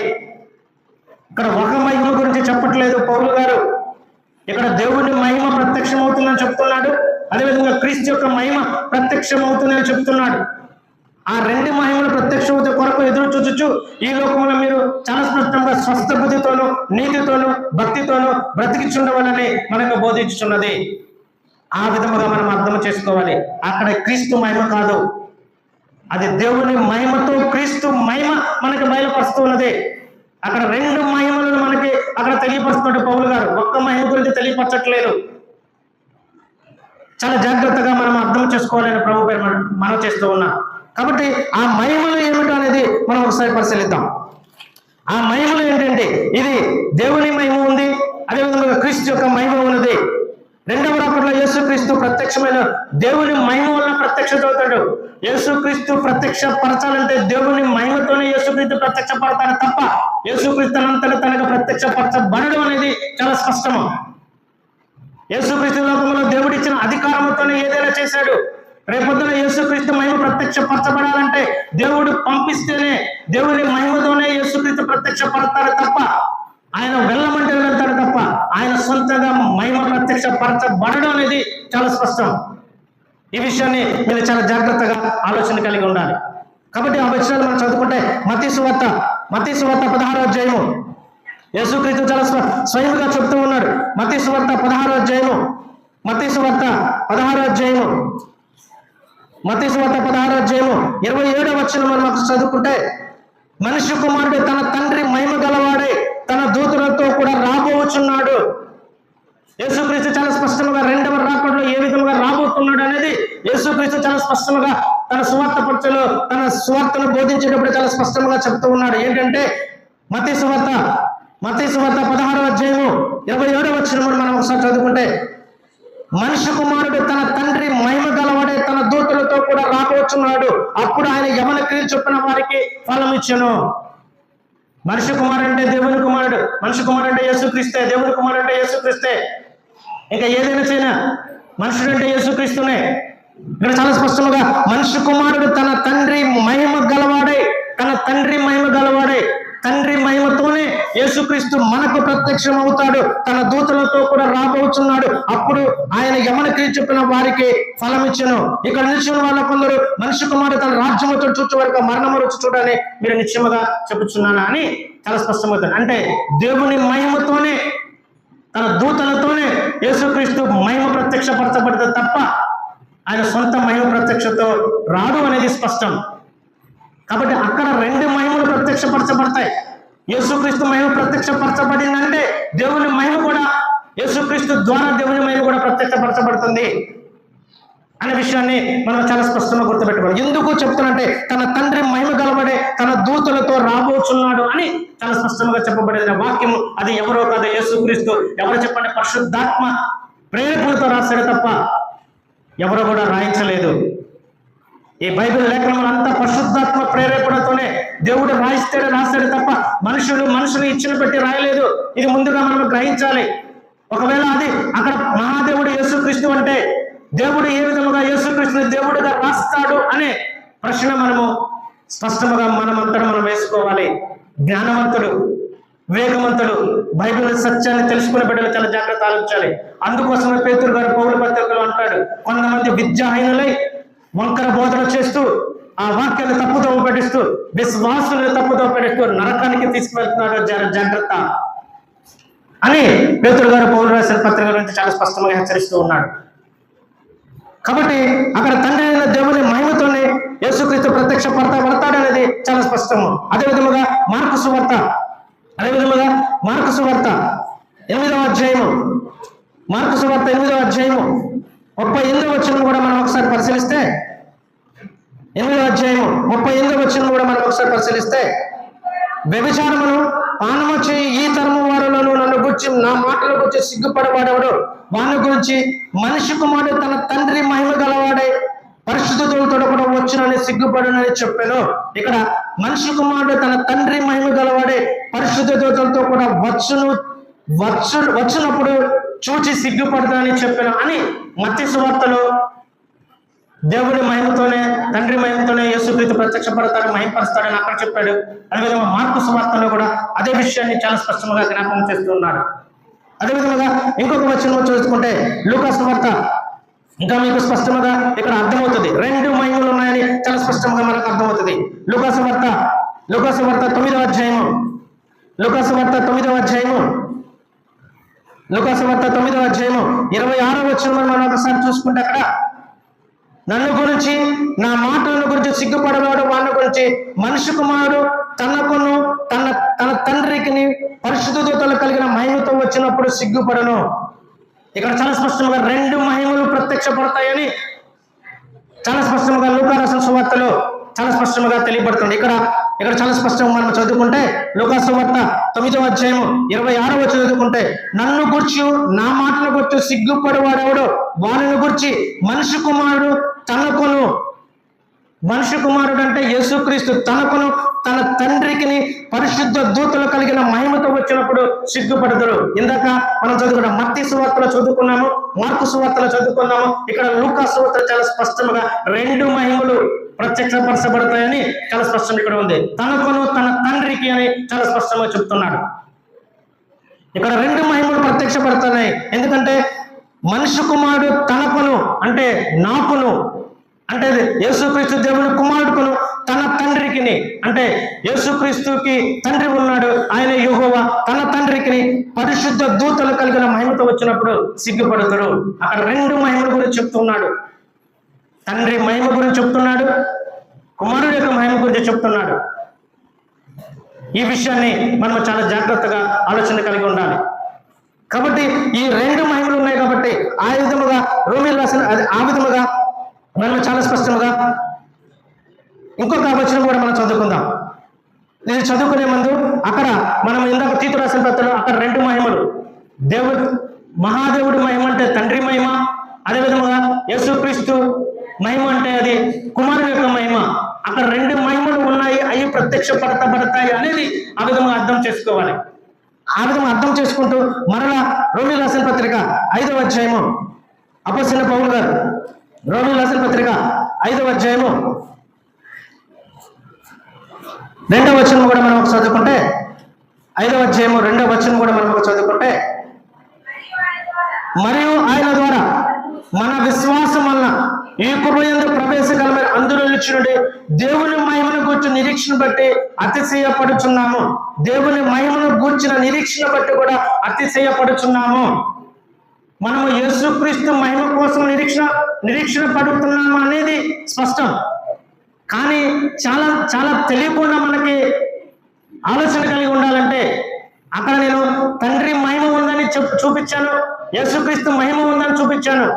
ఇక్కడ ఒక మహిమ గురించి చెప్పట్లేదు పౌలు గారు. ఇక్కడ దేవుని మహిమ ప్రత్యక్షమవుతుందని చెప్తున్నాడు, అదేవిధంగా క్రీస్తు యొక్క మహిమ ప్రత్యక్షమవుతుందని చెప్తున్నాడు. ఆ 2 మహిమలు ప్రత్యక్షమవుతే కొరకు ఎదురు చూచు ఈ లోకంలో మీరు చాలా స్పష్టంగా స్వస్థ బుద్ధితోనూ నీతితోనూ భక్తితోనూ బ్రతికిచుండవాలని మనకు బోధించుచున్నది. ఆ విధముగా మనం అర్థం చేసుకోవాలి. అక్కడ క్రీస్తు మహిమ కాదు, అది దేవుని మహిమతో క్రీస్తు మహిమ మనకి బయలుపరుస్తున్నది. అక్కడ 2 మహిమలను మనకి అక్కడ తెలియపరుస్తున్నాడు పౌలు గారు. ఒక్క మహిమ గురించి తెలియపరచట్లేదు. చాలా జాగ్రత్తగా మనం అర్థం చేసుకోవాలని ప్రభు పేరు మనం చేస్తూ ఉన్నాం. కాబట్టి ఆ మహిమలు ఏమిటో అనేది మనం ఒకసారి పరిశీలిద్దాం. ఆ మహిమలు ఏంటంటే ఇది దేవుని మహిమ ఉంది, అదేవిధంగా క్రీస్తు యొక్క మహిమ ఉన్నది. 2వ రాకడలో యేసుక్రీస్తు ప్రత్యక్షమైన దేవుని మహిమ వల్ల ప్రత్యక్షత అవుతాడు. యేసుక్రీస్తు ప్రత్యక్ష పరచాలంటే దేవుని మహిమతోనే యేసుక్రీస్తు ప్రత్యక్ష పడతాడు తప్ప యేసుక్రీస్తు అనంతట తనకు ప్రత్యక్షపరచబడడం అనేది చాలా స్పష్టము. యేసుక్రీస్తు లోకంలో దేవుడు ఇచ్చిన అధికారంతోనే ఏదైనా చేశాడు. రేపొద్దున యేసుక్రీస్తు మహిమ ప్రత్యక్షపరచబడాలంటే దేవుడు పంపిస్తేనే దేవుని మహిమతోనే యేసుక్రీస్తు ప్రత్యక్షపడతాడు తప్ప ఆయన వెళ్ళమంటే వెళ్తాడు తప్ప ఆయన సొంతంగా మహిమ ప్రత్యక్షపరచబడడం అనేది చాలా స్పష్టం. ఈ విషయాన్ని మీరు చాలా జాగ్రత్తగా ఆలోచన కలిగి ఉండాలి. కాబట్టి ఆ విషయాలు మనం చదువుకుంటే మత్తయి సువార్త 16వ అధ్యాయము యేసుక్రీస్తు చాలా స్వయంగా చెప్తూ ఉన్నాడు. మత్తయి సువార్త 16వ అధ్యాయము మత్తయి సువార్త 16వ అధ్యాయము 27వ వచనం మనం చదువుకుంటే మనుష్య కుమారుడు తన తండ్రి మహిమ గలవాడే తన దూతలతో కూడా రాబోచున్నాడు. యేసుక్రీస్తు చాలా స్పష్టంగా 2వ రాకడలో ఏ విధంగా రాబోతున్నాడు అనేది యేసుక్రీస్తు చాలా స్పష్టంగా తన సువార్త పరిచయలో తన సువార్తను బోధించేటప్పుడు చాలా స్పష్టంగా చెప్తూ ఉన్నాడు. ఏంటంటే మత్తయి సువార్త 16వ అధ్యాయము 27వ వచనం మనం ఒకసారి చదువుకుంటే మనుష్య కుమారుడు తన తండ్రి మహిమ గలవాడే తన దూతలతో కూడా రాబోచున్నాడు. అప్పుడు ఆయన యవన క్రియలు చొప్పున వారికి ఫలం ఇచ్చెను. మనుష్య కుమారుడు అంటే దేవుని కుమారుడు, మనుష్య కుమారుడు అంటే యేసుక్రీస్తే, దేవుని కుమారుడు అంటే యేసుక్రీస్తే. ఇంకా ఏదైనా చేయనా మనుషుడు అంటే యేసుక్రీస్తునే. ఇక్కడ చాలా స్పష్టంగా మనుష్య కుమారుడు తన తండ్రి మహిమ గలవాడే తండ్రి మహిమతోనే యేసుక్రీస్తు మనకు ప్రత్యక్షం అవుతాడు. తన దూతలతో కూడా రాబోతున్నాడు. అప్పుడు ఆయన యమన క్రియ చెప్పిన వారికి ఫలం ఇచ్చెను. ఇక్కడ నిలిచిన వాళ్ళ కొందరు మనుష్య కుమారుడు తన రాజ్యముతో చూచే వరకు మరణము రుచి చూడని మీరు నిశ్చయముగా చెప్పుచున్నానా అని చాలా స్పష్టమవుతుంది. అంటే దేవుని మహిమతోనే తన దూతలతోనే యేసుక్రీస్తు మహిమ ప్రత్యక్షపరచబడితే తప్ప ఆయన సొంత మహిమ ప్రత్యక్షతో రాడు అనేది స్పష్టం. కాబట్టి అక్కడ 2 మహిమలు ప్రత్యక్షపరచబడతాయి. యేసుక్రీస్తు మహిమ ప్రత్యక్షపరచబడిందంటే దేవుని మహిమ కూడా యేసుక్రీస్తు ద్వారా దేవుని మహిమ కూడా ప్రత్యక్షపరచబడుతుంది అనే విషయాన్ని మనం చాలా స్పష్టంగా గుర్తుపెట్టుకోవాలి. ఎందుకు చెప్తున్నంటే తన తండ్రి మహిమ గలబడే తన దూతలతో రాబోచున్నాడు అని చాలా స్పష్టంగా చెప్పబడిన వాక్యము. అది ఎవరో కాదు, యేసుక్రీస్తు. ఎవరు చెప్పండి? పరిశుద్ధాత్మ ప్రేరేపణతో రాశాడు తప్ప ఎవరో కూడా రాయించలేదు. ఈ బైబిల్ లేఖనములు అంతా పరిశుద్ధాత్మ ప్రేరేపణతోనే దేవుడు రాశాడు తప్ప మనుషులు ఇచ్చిన పెట్టి రాయలేదు. ఇది ముందుగా మనం గ్రహించాలి. ఒకవేళ అది అక్కడ మహాదేవుడు యేసుక్రీస్తు అంటే దేవుడు ఏ విధముగా యేసుక్రీస్తుని దేవుడుగా రాస్తాడు అనే ప్రశ్న మనము స్పష్టంగా మనం వేసుకోవాలి. జ్ఞానవంతుడు, వివేకవంతుడు, బైబిల్ సత్యాన్ని తెలుసుకునే బిడ్డలు చాలా జాగ్రత్త ఆలోచించాలి. అందుకోసమే పేతురు గారు పౌలు పత్రికలో అంటాడు, కొంతమంది విద్యాహీనులై వంకర బోధన చేస్తూ ఆ వాక్యాన్ని తప్పుతో పట్టిస్తూ విశ్వాసులను తప్పుతో పట్టిస్తూ నరకానికి తీసుకువెళ్తున్నాడు, జాగ్రత్త అని పేతురు గారు పౌలు రాసిన పత్రిక గురించి చాలా స్పష్టంగా హెచ్చరిస్తూ ఉన్నాడు. కాబట్టి అక్కడ తండ్రి అయిన దేవుని మహిమతోనే యేసుక్రీస్తు ప్రత్యక్షపడతాడు అనేది చాలా స్పష్టము. అదేవిధముగా మార్కు సువార్త 8వ అధ్యాయము 38వ వచనం కూడా మనం ఒకసారి పరిశీలిస్తే 8వ అధ్యాయము 38వ వచనం కూడా మనం ఒకసారి పరిశీలిస్తే, వ్యభిచారమును పానము చేయి ఈ తరము వారిలోను నన్ను గురించి నా మాటల గురించి సిగ్గుపడవాడెవడు, వాని గురించి మనిషి కుమారుడు తన తండ్రి మహిమ గలవాడై పరిశుద్ధులతో కూడా వచ్చునని సిగ్గుపడునని చెప్పాను. ఇక్కడ మనిషి కుమారుడు తన తండ్రి మహిమ గలవాడే పరిశుద్ధులతో కూడా వచ్చినప్పుడు చూచి సిగ్గుపడతానని చెప్పాను అని మత్తయి సువార్తలో దేవుడి మహిమతోనే, తండ్రి మహిమతోనే యేసుక్రీస్తు ప్రత్యక్షపడతాడు, మహిమపరుస్తాడని అక్కడ చెప్పాడు. అదేవిధంగా మార్కు సువార్తలో కూడా అదే విషయాన్ని చాలా స్పష్టంగా జ్ఞాపకం చేస్తున్నాడు. అదేవిధంగా ఇంకొక వచనం చూసుకుంటే లూకా సువార్త ఇంకా మీకు స్పష్టంగా ఇక్కడ అర్థమవుతుంది. 2 మహిమలు ఉన్నాయని చాలా స్పష్టంగా మనకు అర్థమవుతుంది. లూకా సువార్త 9వ అధ్యాయము 26వ వచనం మనం ఒకసారి చూసుకుంటే అక్కడ నన్ను గురించి నా మాటలను గురించి సిగ్గుపడవాడు వాని గురించి మనిషి కుమారుడు తనకును తన తండ్రికి పరిశుద్ధ దూతలు కలిగిన మహిమతో వచ్చినప్పుడు సిగ్గుపడను. ఇక్కడ చాలా స్పష్టంగా 2 మహిమలు ప్రత్యక్షపడతాయని చాలా స్పష్టంగా లూకా రాసిన సువార్తలో చాలా స్పష్టంగా తెలియబడుతుంది. ఇక్కడ చాలా స్పష్టంగా మనం చదువుకుంటే లూకా సువార్త 9వ అధ్యాయము 26వ వచనం చదువుకుంటే, నన్ను గుర్చి నా మాటల గుర్చి సిగ్గుపడేవాడెవడో వానిని గురించి మనిషి కుమారుడు అంటే యేసుక్రీస్తు తనకును తన తండ్రికి పరిశుద్ధ దూతలు కలిగిన మహిమతో వచ్చినప్పుడు సిగ్గుపడతాడు. ఇందాక మనం చదువుకున్నాం, మత్తయి సువార్తలో చదువుకున్నాము, మార్కు సువార్తలో చదువుకున్నాము. ఇక్కడ లూకా సువార్త చాలా స్పష్టంగా 2 మహిమలు ప్రత్యక్షపరచబడతాయని చాలా స్పష్టం ఇక్కడ ఉంది. తనకును తన తండ్రికి అని చాలా స్పష్టంగా చెప్తున్నాడు. ఇక్కడ 2 మహిమలు ప్రత్యక్షపడుతున్నాయి. ఎందుకంటే మనిషి కుమారుడు తనకును అంటే నాకును అంటే యేసుక్రీస్తు దేవుని కుమారుడుకును తన తండ్రికి అంటే యేసుక్రీస్తుకి తండ్రి ఉన్నాడు, ఆయన యెహోవా తన తండ్రికి పరిశుద్ధ దూతలు కలిగిన మహిమతో వచ్చినప్పుడు సిగ్గుపడతాడు. అక్కడ 2 మహిమల గురించి చెప్తున్నాడు. తండ్రి మహిమ గురించి చెప్తున్నాడు, కుమారుడు యొక్క మహిమ గురించి చెప్తున్నాడు. ఈ విషయాన్ని మనం చాలా జాగ్రత్తగా ఆలోచన కలిగి ఉండాలి. కాబట్టి ఈ 2 మహిమలు ఉన్నాయి కాబట్టి ఆ విధముగా రోమీయులు రాసిన ఆ విధముగా మనం చాలా స్పష్టంగా ఇంకొక వచనం కూడా మనం చదువుకుందాం. ఇది చదువుకునే ముందు అక్కడ మనం ఇందాక తీతు రాసిన పత్రికలో అక్కడ 2 మహిమలు, మహాదేవుడి మహిమ అంటే తండ్రి మహిమ, అదేవిధంగా యేసుక్రీస్తు మహిమ అంటే అది కుమారుడు యొక్క మహిమ. అక్కడ 2 మహిమలు ఉన్నాయి, అవి ప్రత్యక్షపడతాయి అనేది ఆ విధంగా అర్థం చేసుకోవాలి. ఆ విధంగా అర్థం చేసుకుంటూ మరలా రోమీయులు రాసిన పత్రిక 5వ అధ్యాయము అపొస్తలుడైన పౌలు గారు రోమీయులు రాసిన పత్రిక 5వ అధ్యాయము 2వ వచనం కూడా మనం చదువుకుంటే 5వ అధ్యాయము 2వ వచనం కూడా మనం చదువుకుంటే, మరియు ఆయన ద్వారా మన విశ్వాసం వలన ఈ కృపయందు ప్రవేశకరమైన అందులో నిలిచినది దేవుని మహిమను గూర్చి నిరీక్షణ బట్టి అతిశయపడుచున్నాము. దేవుని మహిమను గూర్చిన నిరీక్షణ బట్టి కూడా అతిశయపడుచున్నాము. మనము యేసుక్రీస్తు మహిమ కోసం నిరీక్షణ పడుతున్నాము అనేది స్పష్టం. కానీ చాలా చాలా తెలియకుండా మనకి ఆలోచన కలిగి ఉండాలంటే అక్కడ నేను తండ్రి మహిమ ఉందని చూపించాను, యేసుక్రీస్తు మహిమ ఉందని చూపించాను.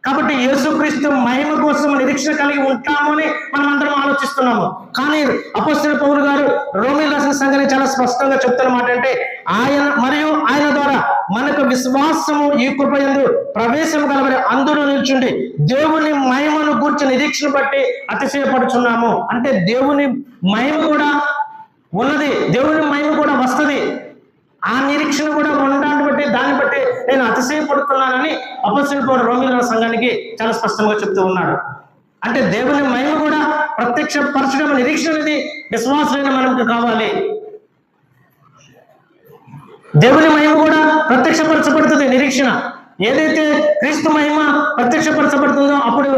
కాబట్టి యేసుక్రీస్తు మహిమ కోసం నిరీక్షణ కలిగి ఉంటాము అని మనం అందరం ఆలోచిస్తున్నాము. కానీ అపొస్తలుడైన పౌలు గారు రోమీయులు రాసిన సంగతి చాలా స్పష్టంగా చెప్తున్న మాట అంటే ఆయన ద్వారా మనకు విశ్వాసము ఈ కృపయందు ప్రవేశం కలబడి అందులో నిల్చుండి దేవుని మహిమను గూర్చి నిరీక్షణ బట్టి అతిశయపడుచున్నాము. అంటే దేవుని మహిమ కూడా ఉన్నది, దేవుని మహిమ కూడా వస్తుంది. ఆ నిరీక్షణ కూడా ఉండడాన్ని బట్టి దాన్ని బట్టి నేను అతిశయపడుతున్నానని అపొస్తలుడైన పౌలు రోమీయుల సంఘానికి చాలా స్పష్టంగా చెప్తూ ఉన్నాడు. అంటే దేవుని మహిమ కూడా ప్రత్యక్షపరచడం నిరీక్షణ అనేది విశ్వాసమైన మనకు కావాలి. దేవుని మహిమ కూడా ప్రత్యక్షపరచబడుతుంది నిరీక్షణ. ఏదైతే క్రీస్తు మహిమ ప్రత్యక్షపరచబడుతుందో అప్పుడు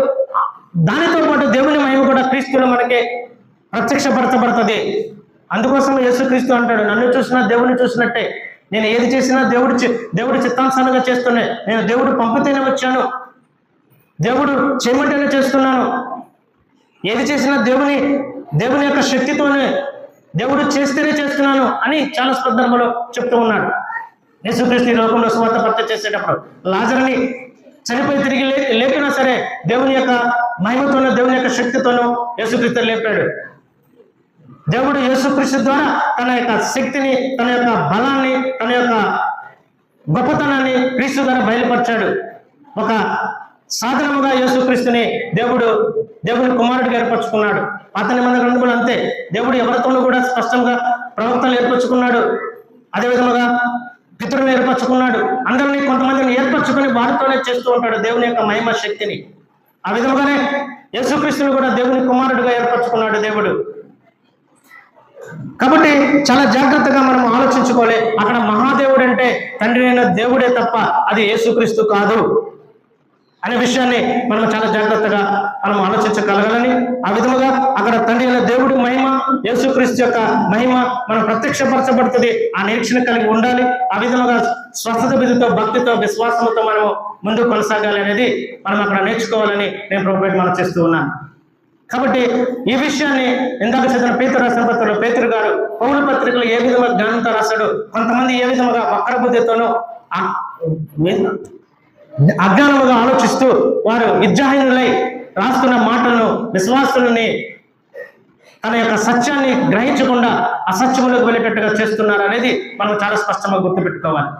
దానితో పాటు దేవుని మహిమ కూడా క్రీస్తులో మనకి ప్రత్యక్షపరచబడుతుంది. అందుకోసం యేసుక్రీస్తు అంటాడు, నన్ను చూసినా దేవుని చూసినట్టే, నేను ఏది చేసినా దేవుడి చిత్తానుసారంగా చేస్తూనే, నేను దేవుడు పంపితేనే వచ్చాను దేవుడు చేయమంటేనే చేస్తున్నాను, ఏది చేసినా దేవుని యొక్క శక్తితోనే, దేవుడు చేస్తేనే చేస్తున్నాను అని చాలా సందర్భంలో చెప్తూ ఉన్నాడు. యేసుక్రీస్తు ఈ లోకంలో సువార్త పరిచయం చేసేటప్పుడు లాజరుని చనిపోయి తిరిగి లేపినా సరే దేవుని యొక్క మహిమతోనూ దేవుని యొక్క శక్తితోనూ యేసుక్రీస్తు లేపాడు. దేవుడు యేసుక్రీస్తు ద్వారా తన యొక్క శక్తిని, తన యొక్క బలాన్ని, తన యొక్క గొప్పతనాన్ని క్రీస్తు ద్వారా బయలుపరిచాడు. ఒక సాధనముగా యేసుక్రీస్తుని దేవుని కుమారుడిగా ఏర్పరచుకున్నాడు. పాత నిబంధన గ్రంథములు అంతే, దేవుడు ఎవరితోనూ కూడా స్పష్టంగా ప్రవక్తలు ఏర్పరచుకున్నాడు, అదేవిధముగా పితరులను ఏర్పరచుకున్నాడు. అందరినీ కొంతమందిని ఏర్పరచుకొని వారితోనే చేస్తూ ఉంటాడు దేవుని యొక్క మహిమ శక్తిని. ఆ విధముగానే యేసుక్రీస్తుని కూడా దేవుని కుమారుడిగా ఏర్పరచుకున్నాడు దేవుడు. కాబట్టి చాలా జాగ్రత్తగా మనం ఆలోచించుకోవాలి. అక్కడ మహాదేవుడు అంటే తండ్రి అయిన దేవుడే తప్ప అది యేసుక్రీస్తు కాదు అనే విషయాన్ని మనం చాలా జాగ్రత్తగా మనం ఆలోచించగలగాలని, ఆ విధముగా అక్కడ తండ్రి అయిన దేవుడి మహిమ, యేసుక్రీస్తు యొక్క మహిమ మనం ప్రత్యక్షపరచబడుతుంది. ఆ నిరీక్షణ కలిగి ఉండాలి. ఆ విధముగా స్వస్థత విధితో, భక్తితో, విశ్వాసంతో మనము ముందుకు కొనసాగాలి అనేది మనం అక్కడ నేర్చుకోవాలని నేను ప్రభుత్వం మనం చేస్తూ ఉన్నాను. కాబట్టి ఈ విషయాన్ని ఇందాక చదివిన పేతురు రాసిన పత్రికలో పేతురు గారు పౌలు పత్రికలు ఏ విధంగా జ్ఞానంతో రాశాడు, కొంతమంది ఏ విధముగా వక్ర బుద్ధితోనూ అజ్ఞానముగా ఆలోచిస్తూ వారు విద్యాహీనులై రాస్తున్న మాటలను విశ్వాసులని తన యొక్క సత్యాన్ని గ్రహించకుండా అసత్యములకు వెళ్ళేటట్టుగా చేస్తున్నారు అనేది మనం చాలా స్పష్టంగా గుర్తుపెట్టుకోవాలి.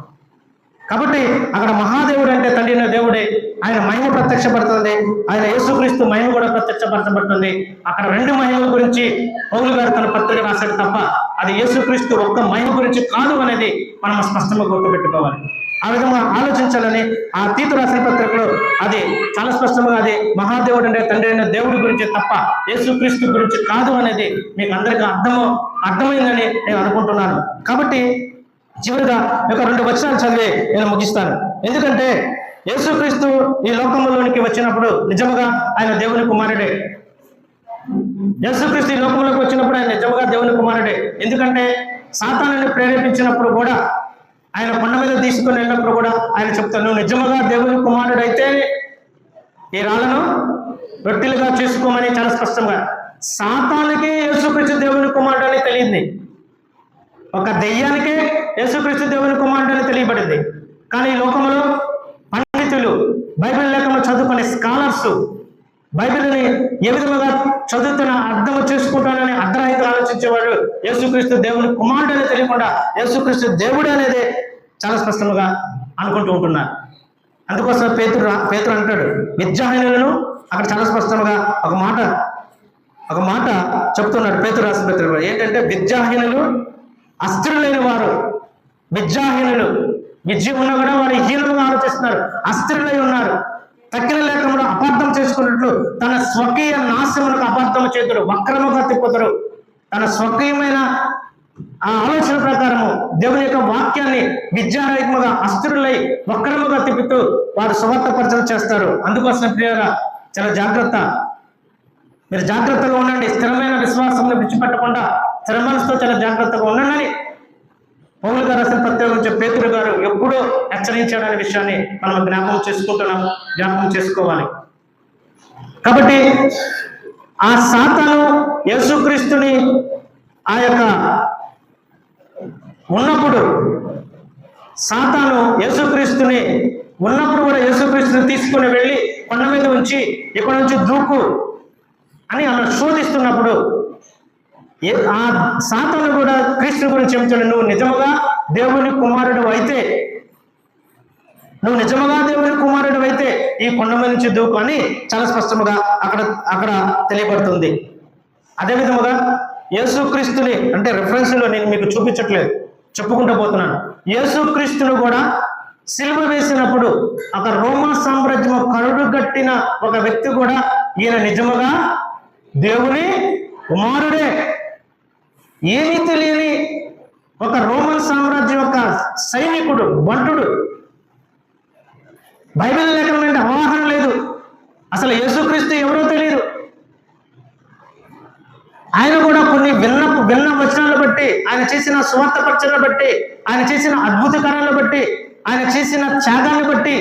కాబట్టి అక్కడ మహాదేవుడు అంటే తండ్రి అయిన దేవుడే, ఆయన మహిమ ప్రత్యక్షపడుతుంది, ఆయన యేసుక్రీస్తు మహిమ కూడా ప్రత్యక్షపరచబడుతుంది. అక్కడ రెండు మహిమల గురించి పౌలు గారు తన పత్రిక రాశాడు తప్ప అది యేసుక్రీస్తు ఒక్క మహిమ గురించి కాదు అనేది మనం స్పష్టంగా గుర్తుపెట్టుకోవాలి. ఆ విధంగా ఆలోచించాలని ఆ తీతు రాసిన పత్రికలో అది చాలా స్పష్టంగా అది మహాదేవుడు అంటే తండ్రి అయిన దేవుడి గురించి తప్ప యేసుక్రీస్తు గురించి కాదు అనేది మీకు అందరికీ అర్థమైందని నేను అనుకుంటున్నాను. కాబట్టి చివరిగా ఒక 2 వచనాలు చదివి నేను ముగిస్తాను. ఎందుకంటే యేసుక్రీస్తు ఈ లోకంలోనికి వచ్చినప్పుడు నిజముగా ఆయన దేవుని కుమారుడే. యేసుక్రీస్తు ఈ లోకంలోకి వచ్చినప్పుడు ఆయన నిజముగా దేవుని కుమారుడే. ఎందుకంటే సాతానుని ప్రేరేపించినప్పుడు కూడా, ఆయన కొండ మీద తీసుకుని వెళ్ళినప్పుడు కూడా ఆయన చెప్తాను, నువ్వు నిజముగా దేవుని కుమారుడు అయితే ఈ రాళ్ళను రొట్టెలుగా చేసుకోమని చాలా స్పష్టంగా. సాతానుకే యేసుక్రీస్తు దేవుని కుమారుడు అని తెలియదు, ఒక దెయ్యానికే యేసుక్రీస్తు దేవుని కుమారుడు అని తెలియబడింది. కానీ ఈ లోకంలో పండితులు, బైబిల్ లేఖను చదువుకునే స్కాలర్స్ బైబిల్ని ఏ విధంగా చదువుతున్న అర్థం చేసుకుంటానని అర్ధరహితంగా ఆలోచించేవాడు యేసుక్రీస్తు దేవుని కుమారుడు అని తెలియకుండా యేసుక్రీస్తు దేవుడు అనేది చాలా స్పష్టంగా అనుకుంటూ ఉంటున్నారు. అందుకోసం పేతురు అంటాడు విద్యాహీనులను, అక్కడ చాలా స్పష్టంగా ఒక మాట చెప్తున్నాడు పేతురు రాసిన పత్రికలో. ఏంటంటే విద్యాహీనులు, అస్థిరులైన వారు, విద్యాహీనులు, విద్య ఉన్నా కూడా వారు హీనులుగా ఆలోచిస్తున్నారు, అస్థిరులై ఉన్నారు, తక్కిన లేకుండా అపార్థం చేసుకున్నట్లు తన స్వకీయ నాశములకు అపార్థం చేతుడు, వక్రముగా తిప్పుతారు. తన స్వకీయమైన ఆ ఆలోచన ప్రకారము దేవుని యొక్క వాక్యాన్ని విద్యారహితముగా అస్థిరులై వక్రముగా తిప్పుతూ వారు సువార్తపరచన చేస్తారు. అందుకోసం ప్రియులారా చాలా జాగ్రత్త, మీరు జాగ్రత్తగా ఉండండి. స్థిరమైన విశ్వాసం విడిచిపెట్టకుండా స్థిర మనసుతో చాలా జాగ్రత్తగా ఉండండి. పౌలు గారు రాసిన పత్రిక గురించి పేతురు గారు ఎప్పుడూ హెచ్చరించాడనే విషయాన్ని మనం జ్ఞాపకం చేసుకోవాలి. కాబట్టి ఆ సాతాను యేసుక్రీస్తుని ఆ యొక్క ఉన్నప్పుడు, సాతాను యేసుక్రీస్తుని ఉన్నప్పుడు కూడా యేసుక్రీస్తుని తీసుకుని వెళ్ళి కొండ మీద ఉంచి ఇక్కడ నుంచి దూకు అని అలా శోధిస్తున్నప్పుడు ఆ సాతాను కూడా క్రీస్తు గురించి చెబుతాడు, నువ్వు నిజముగా దేవుని కుమారుడు అయితే, నువ్వు నిజముగా దేవుని కుమారుడు అయితే ఈ కొండ మీద నుంచి దూకు అని చాలా స్పష్టముగా అక్కడ తెలియబడుతుంది. అదే విధముగా యేసుక్రీస్తుని అంటే రెఫరెన్స్లో నేను మీకు చూపించట్లేదు, చెప్పుకుంటూ పోతున్నాను. యేసుక్రీస్తును కూడా సిలువ వేసినప్పుడు అక్కడ రోమా సామ్రాజ్యం కరుడుగట్టిన ఒక వ్యక్తి కూడా ఈయన నిజముగా దేవుని కుమారుడే, ఏమీ తెలియని ఒక రోమన్ సామ్రాజ్యం యొక్క సైనికుడు, బంటుడు, బైబిల్ లేఖనమైన అవగాహన లేదు, అసలు యేసుక్రీస్తు ఎవరో తెలియదు. ఆయన కూడా కొన్ని విన్న వచనాలను బట్టి, ఆయన చేసిన సువార్త పరిచయాలను బట్టి, ఆయన చేసిన అద్భుత కార్యాలను బట్టి, ఆయన చేసిన త్యాగాన్ని బట్టి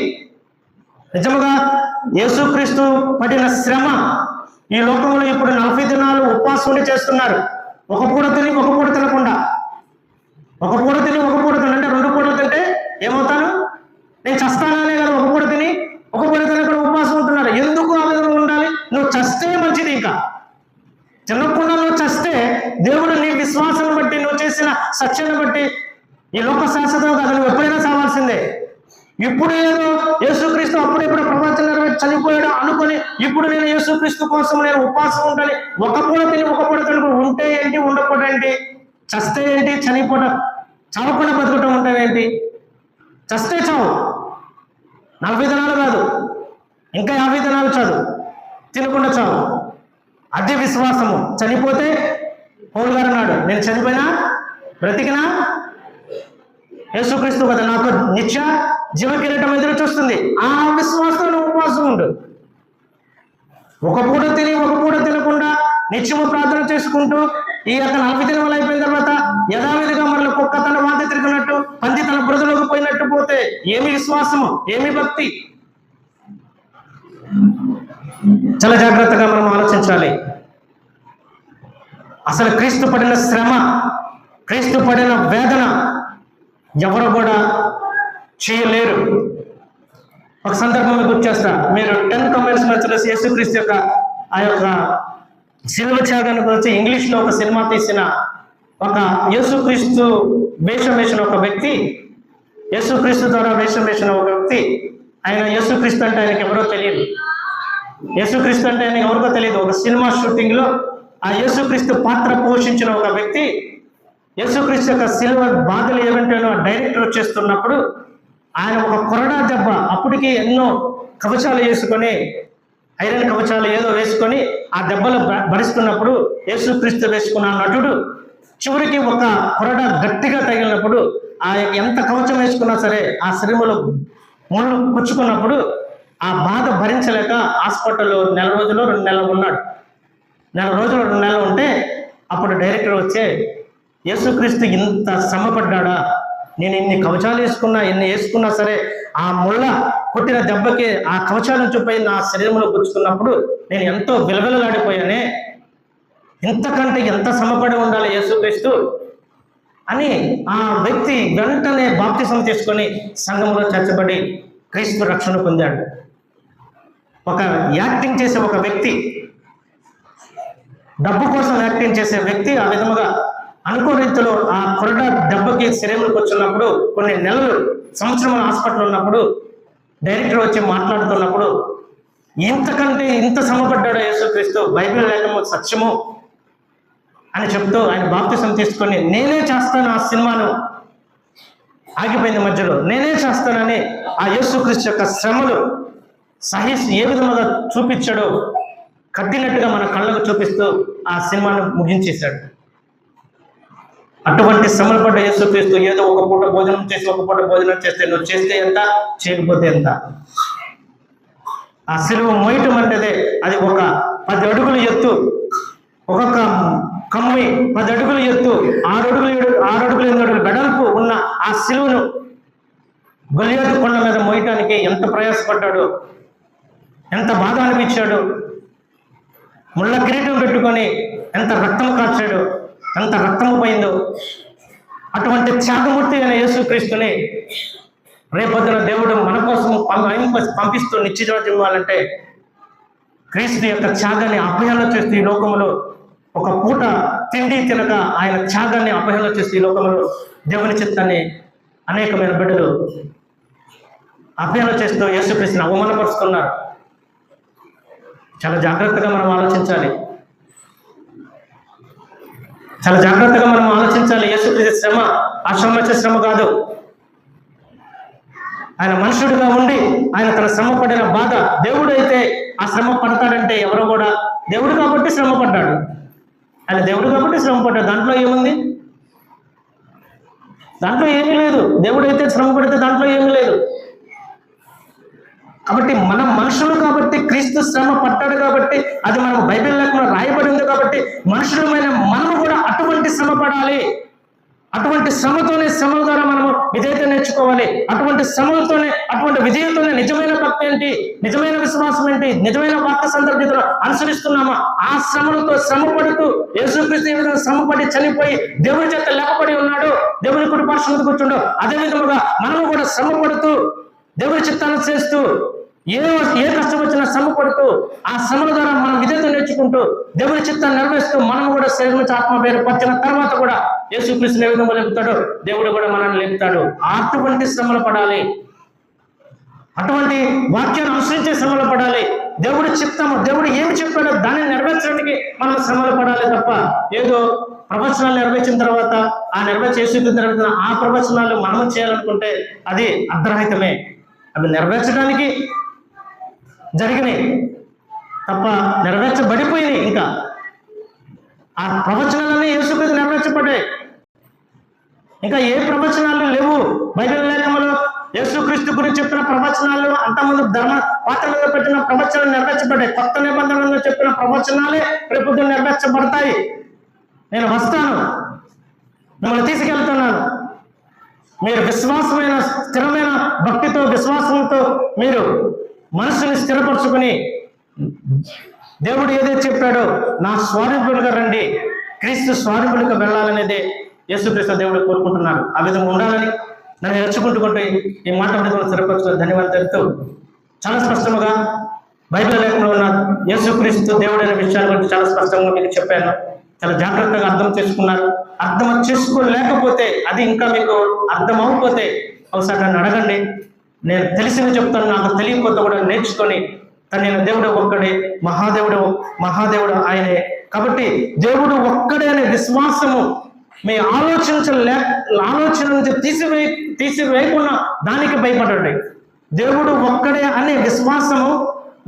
నిజముగా యేసుక్రీస్తు పడిన శ్రమ ఈ లోకంలో ఇప్పుడు 40 దినాలు ఉపవాసం ఉండి చేస్తున్నారు. ఒక పూట తిని ఒక పూట తినకుండా, ఒక పూట తిని ఒక పూట తిని, అంటే 2 పూటలు తింటే ఏమవుతాను, నేను చస్తానే కదా. ఒక పూట తిని ఒక పూట తినకుండా ఉపవాసం ఉంటున్నారు. ఎందుకు ఆ విధంగా ఉండాలి? నువ్వు చస్తే మంచిది. ఇంకా తినకుండా నువ్వు చస్తే దేవుడు నీ విశ్వాసాన్ని బట్టి, నువ్వు చేసిన సత్యాన్ని బట్టి, ఈ లోక శాశ్వతం కాదు, నువ్వు ఎప్పుడైనా చావాల్సిందే. ఇప్పుడు ఏదో యేసుక్రీస్తు అప్పుడెప్పుడు ప్రపంచం నెరవేర్చి చనిపోయాడు అనుకొని ఇప్పుడు నేను యేసుక్రీస్తు కోసం నేను ఉపవాసం ఉంటాను, ఒక పూట తిని ఒక పూట తినకుండా ఉంటే ఏంటి, ఉండకపోవడం ఏంటి, చస్తే ఏంటి, చనిపోవడం, చావకుండా బతుకటం ఉంటాం ఏంటి? చస్తే చావు, 40 దినాలు కాదు, ఇంకా 50 దినాలు చాలు, తినకుండా చావు. అది విశ్వాసము. చనిపోతే పౌలు గారు అన్నాడు, నేను చనిపోయినా బ్రతికినా యేసుక్రీస్తు కదా నాకు నిత్య జీవ కిరీటం ఎదురు చూస్తుంది. ఆ విశ్వాసంలో ఉపవాసం ఉండు. ఒక పూట తిని ఒక పూట తినకుండా నిత్యము ప్రార్థన చేసుకుంటూ ఈ యొక్క 40 దినాలు అయిపోయిన తర్వాత యథావిధిగా మరల కుక్క తన వాంతి తిరిగినట్టు, పంది తన బురదలోకి పోయినట్టు పోతే ఏమి విశ్వాసము, ఏమి భక్తి? చాలా జాగ్రత్తగా మనం ఆలోచించాలి. అసలు క్రీస్తు పడిన శ్రమ, క్రీస్తు పడిన వేదన ఎవరు కూడా చేయలేరు. ఒక సందర్భంలో గుర్తు చేస్తా. మీరు 10 కమాండ్మెంట్స్ యేసుక్రీస్తు యొక్క ఆ యొక్క శిలువ త్యాగాన్ని గురించి ఇంగ్లీష్లో ఒక సినిమా తీసిన ఒక యేసుక్రీస్తు వేషం వేసిన ఒక వ్యక్తి, యేసుక్రీస్తు ద్వారా వేషం వేసిన ఒక వ్యక్తి, ఆయన యేసుక్రీస్తు అంటే ఆయనకి ఎవరో తెలియదు. యేసుక్రీస్తు అంటే ఆయనకి ఎవరికో తెలియదు. ఒక సినిమా షూటింగ్ లో ఆ యేసుక్రీస్తు పాత్ర పోషించిన ఒక వ్యక్తి యేసుక్రీస్తు యొక్క శిలువ బాధలు ఏమంటానో డైరెక్టర్ వచ్చేస్తున్నప్పుడు ఆయన ఒక కొరడా దెబ్బ, అప్పటికి ఎన్నో కవచాలు వేసుకొని, ఐరన్ కవచాలు ఏదో వేసుకొని ఆ దెబ్బలు భరిస్తున్నప్పుడు యేసుక్రీస్తు వేసుకున్న నటుడు చివరికి ఒక కొరడా గట్టిగా తగిలినప్పుడు ఆ ఎంత కవచం వేసుకున్నా సరే ఆ శరీరంలో ముళ్ళు పుచ్చుకున్నప్పుడు ఆ బాధ భరించలేక హాస్పిటల్లో 1 రోజులు 2 నెలలు ఉన్నాడు. 1 రోజులు 2 నెలలు ఉంటే అప్పుడు డైరెక్టర్ వచ్చే, యేసుక్రీస్తు ఇంత శ్రమపడ్డా, నేను ఇన్ని కవచాలు వేసుకున్నా, ఎన్ని వేసుకున్నా సరే ఆ ముళ్ళ కొట్టిన దెబ్బకి ఆ కవచాలను చూపై నా శరీరంలో పుచ్చుకున్నప్పుడు నేను ఎంతో విలవిలలాడిపోయానే, ఇంతకంటే ఎంత శ్రమపడి ఉండాలి యేసుక్రీస్తు అని ఆ వ్యక్తి వెంటనే బాప్తిసం తీసుకొని సంఘంలో చేర్చబడి క్రీస్తు రక్షణ పొందాడు. ఒక యాక్టింగ్ చేసే ఒక వ్యక్తి, డబ్బు కోసం యాక్టింగ్ చేసే వ్యక్తి ఆ విధముగా అనుకో రీతిలో ఆ కొరడ దెబ్బకి శరీరంలోకి వచ్చినప్పుడు కొన్ని నెలలు, సంవత్సరం హాస్పిటల్ ఉన్నప్పుడు డైరెక్టర్ వచ్చి మాట్లాడుతున్నప్పుడు ఇంతకంటే ఇంత శ్రమపడ్డాడు యేసుక్రీస్తు, బైబిల్ లేఖము సత్యము అని చెప్తూ ఆయన బాప్తిసం తీసుకొని నేనే చేస్తాను ఆ సినిమాను, ఆగిపోయింది మధ్యలో, నేనే చేస్తానని ఆ యేసుక్రీస్తు యొక్క శ్రమలు సహించి ఏ విధముగా చూపించాడో కట్టినట్టుగా మన కళ్ళకు చూపిస్తూ ఆ సినిమాను ముగించేశాడు. అటువంటి శ్రమలు పడ్డ యేసుక్రీస్తు ఏదో ఒక పూట భోజనం చేసి ఒక పూట భోజనం చేస్తే, నువ్వు చేస్తే ఎంత, చేయకపోతే ఎంత, ఆ సిలువ మోయటం అంటేదే అది ఒక 10 అడుగులు ఎత్తు, ఒక్కొక్క కమ్మి 10 అడుగులు ఎత్తు, 6 అడుగులు 8 అడుగులు వెడల్పు ఉన్న ఆ సిలువను గొలియాతు కొండ మీద మోయటానికి ఎంత ప్రయాసపడ్డాడు, ఎంత బాధ అనిపించాడు, ముళ్ళ కిరీటం పెట్టుకొని ఎంత రక్తం కాచాడు, ఎంత రక్తము పోయిందో. అటువంటి త్యాగమూర్తి అయిన యేసుక్రీస్తుని రేపొద్దున దేవుడు మన కోసం పంపిస్తూ నిత్యరాజ్యం ఇవ్వాలంటే క్రీస్తు యొక్క త్యాగాన్ని అపహరణ చేస్తూ ఈ లోకంలో ఒక పూట తిండి తినక ఆయన త్యాగాన్ని అపహరణ చేస్తూ ఈ లోకంలో దేవుని చిత్తాన్ని అనేకమైన బిడ్డలు అపహరణ చేస్తూ యేసుక్రీస్తుని అవమానపరుస్తున్నారు. చాలా జాగ్రత్తగా మనం ఆలోచించాలి. చాలా జాగ్రత్తగా మనం ఆలోచించాలి. యేసుక్రీస్తు శ్రమ అశ్రమ శ్రమ కాదు. ఆయన మనుషుడిగా ఉండి ఆయన తన శ్రమ పడిన బాధ, దేవుడు అయితే ఆ శ్రమ పడతాడంటే ఎవరో కూడా దేవుడు కాబట్టి శ్రమ పడ్డాడు, ఆయన దేవుడు కాబట్టి శ్రమ పడ్డాడు. దాంట్లో ఏముంది? దాంట్లో ఏమీ లేదు. దేవుడు అయితే శ్రమ పడితే దాంట్లో ఏమీ లేదు. కాబట్టి మనం మనుషులు కాబట్టి క్రీస్తు శ్రమ పట్టాడు కాబట్టి అది మనం బైబిల్ లేకుండా రాయబడి ఉంది కాబట్టి మనుషులమైన మనము కూడా అటువంటి శ్రమ పడాలి. అటువంటి శ్రమతోనే, శ్రమల ద్వారా మనము విధేయత నేర్చుకోవాలి. అటువంటి శ్రమలతోనే అటువంటి విజయంతోనే నిజమైన భక్తి ఏంటి, నిజమైన విశ్వాసం ఏంటి, నిజమైన వాక్య సందర్భతను అనుసరిస్తున్నామా? ఆ శ్రమ పడుతూ యేసుక్రీస్తు ఏ విధంగా శ్రమపడి చనిపోయి దేవుని చేత లేపబడి ఉన్నాడు, దేవుని కుడి పార్శ్వం మీద కూర్చుండు, అదే విధముగా మనము కూడా శ్రమ పడుతూ దేవుని చిత్తాన్ని చేస్తూ ఏ కష్టం వచ్చినా శ్రమ పడుతూ ఆ శ్రమల ద్వారా మనం విజయత నేర్చుకుంటూ దేవుని చిత్తాన్ని నెరవేరుస్తూ మనం కూడా శరీరం నుంచి ఆత్మ వేరుపరిచిన తర్వాత కూడా యేసుక్రీస్తుని ఏ విధంగా లేపుతాడో దేవుడు కూడా మనల్ని లేపుతాడు. అటువంటి శ్రమలు పడాలి, అటువంటి వాక్యాన్ని అనుసరించే శ్రమలు పడాలి. దేవుడి చిత్తము, దేవుడు ఏమి చెప్పాడో దాన్ని నెరవేర్చడానికి మనం శ్రమలు పడాలి తప్ప ఏదో ప్రవచనాలు నెరవేర్చిన తర్వాత ఆ యేసుక్రీస్తు నెరవేర్చిన ఆ ప్రవచనాలు మనం చేయాలనుకుంటే అది అర్ధరహితమే. అవి నెరవేర్చడానికి జరిగినాయి తప్ప నెరవేర్చబడిపోయినాయి. ఇంకా ఆ ప్రవచనాలన్నీ యేసుక్రీస్తు నెరవేర్చబడ్డాయి. ఇంకా ఏ ప్రవచనాలు లేవు. బైబిల్ లేఖనంలో యేసుక్రీస్తు గురించి చెప్పిన ప్రవచనాలు, అంతకుముందు పాత్రలో పెట్టిన ప్రవచనాలు నెరవేర్చబడ్డాయి. కొత్త నిబంధనలో చెప్పిన ప్రవచనాలే రేపు నెరవేర్చబడతాయి. నేను వస్తాను, మిమ్మల్ని తీసుకెళ్తున్నాను, మీరు విశ్వాసమైన స్థిరమైన భక్తితో విశ్వాసంతో మీరు మనసుని స్థిరపరచుకుని దేవుడు ఏదైతే చెప్పాడో నా స్వరూపులుగా రండి, క్రీస్తు స్వరూపులుగా వెళ్ళాలనేదే యేసుక్రీస్తు దేవుడు కోరుకుంటున్నాడు. ఆ విధంగా ఉండాలని నన్ను హెచ్చుకుంటుకుంటూ ఈ మాట స్థిరపరచుకుని ధన్యవాదాలు తెలుపుతూ చాలా స్పష్టంగా బైబిల్ లేఖనంలో ఉన్న యేసుక్రీస్తు దేవుడు అనే విషయాల గురించి చాలా స్పష్టంగా మీకు చెప్పాను. చాలా జాగ్రత్తగా అర్థం చేసుకున్నారు. అర్థం చేసుకోలేకపోతే, అది ఇంకా మీకు అర్థం అవ్వకపోతే ఒకసారి నన్ను అడగండి, నేను తెలిసింది చెప్తాను. నాకు తెలియకపోతే కూడా నేర్చుకొని నేను దేవుడు ఒక్కడే, మహాదేవుడు ఆయనే. కాబట్టి దేవుడు ఒక్కడే అనే విశ్వాసము మీ ఆలోచన నుంచి తీసివేయకుండా దానికి భయపడండి. దేవుడు ఒక్కడే అనే విశ్వాసము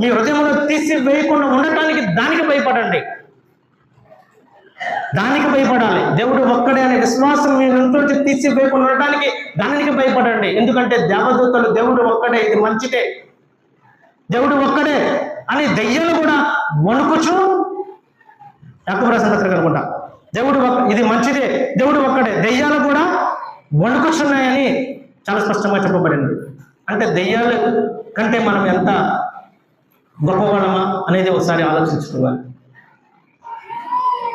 మీ హృదయంలో తీసివేయకుండా ఉండటానికి దానికి భయపడండి. దానికి భయపడాలి. దేవుడు ఒక్కడే అనే విశ్వాసం మీ నుంచి తీసివేయకుండా ఉండటానికి దానికి భయపడండి. ఎందుకంటే దేవదూతలు దేవుడు ఒక్కడే, ఇది మంచిదే, దేవుడు ఒక్కడే అని దెయ్యాలు కూడా వణుకుచు, యాకోబు రాసిన పత్రిక అనుకుంటా, దేవుడు ఇది మంచిదే, దేవుడు ఒక్కడే, దెయ్యాలు కూడా వణుకుచున్నాయని చాలా స్పష్టంగా చెప్పబడింది. అంటే దెయ్యాల కంటే మనం ఎంత గొప్పవాళ్ళమా అనేది ఒకసారి ఆలోచించుకోవాలి.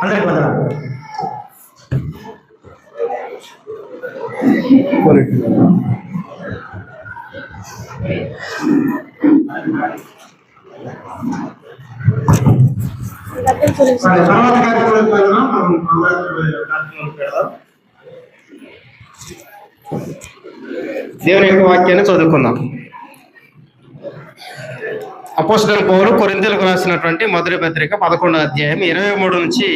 అందరికీ వందనాలు. తర్వాత కార్యక్రమం దేవుని యొక్క వాక్యాన్ని చదువుకుందాం. అపోస్తలుడైన పౌలు కొరింథీయులకు రాసినటువంటి మొదటి పత్రిక 11వ అధ్యాయం 23 నుంచి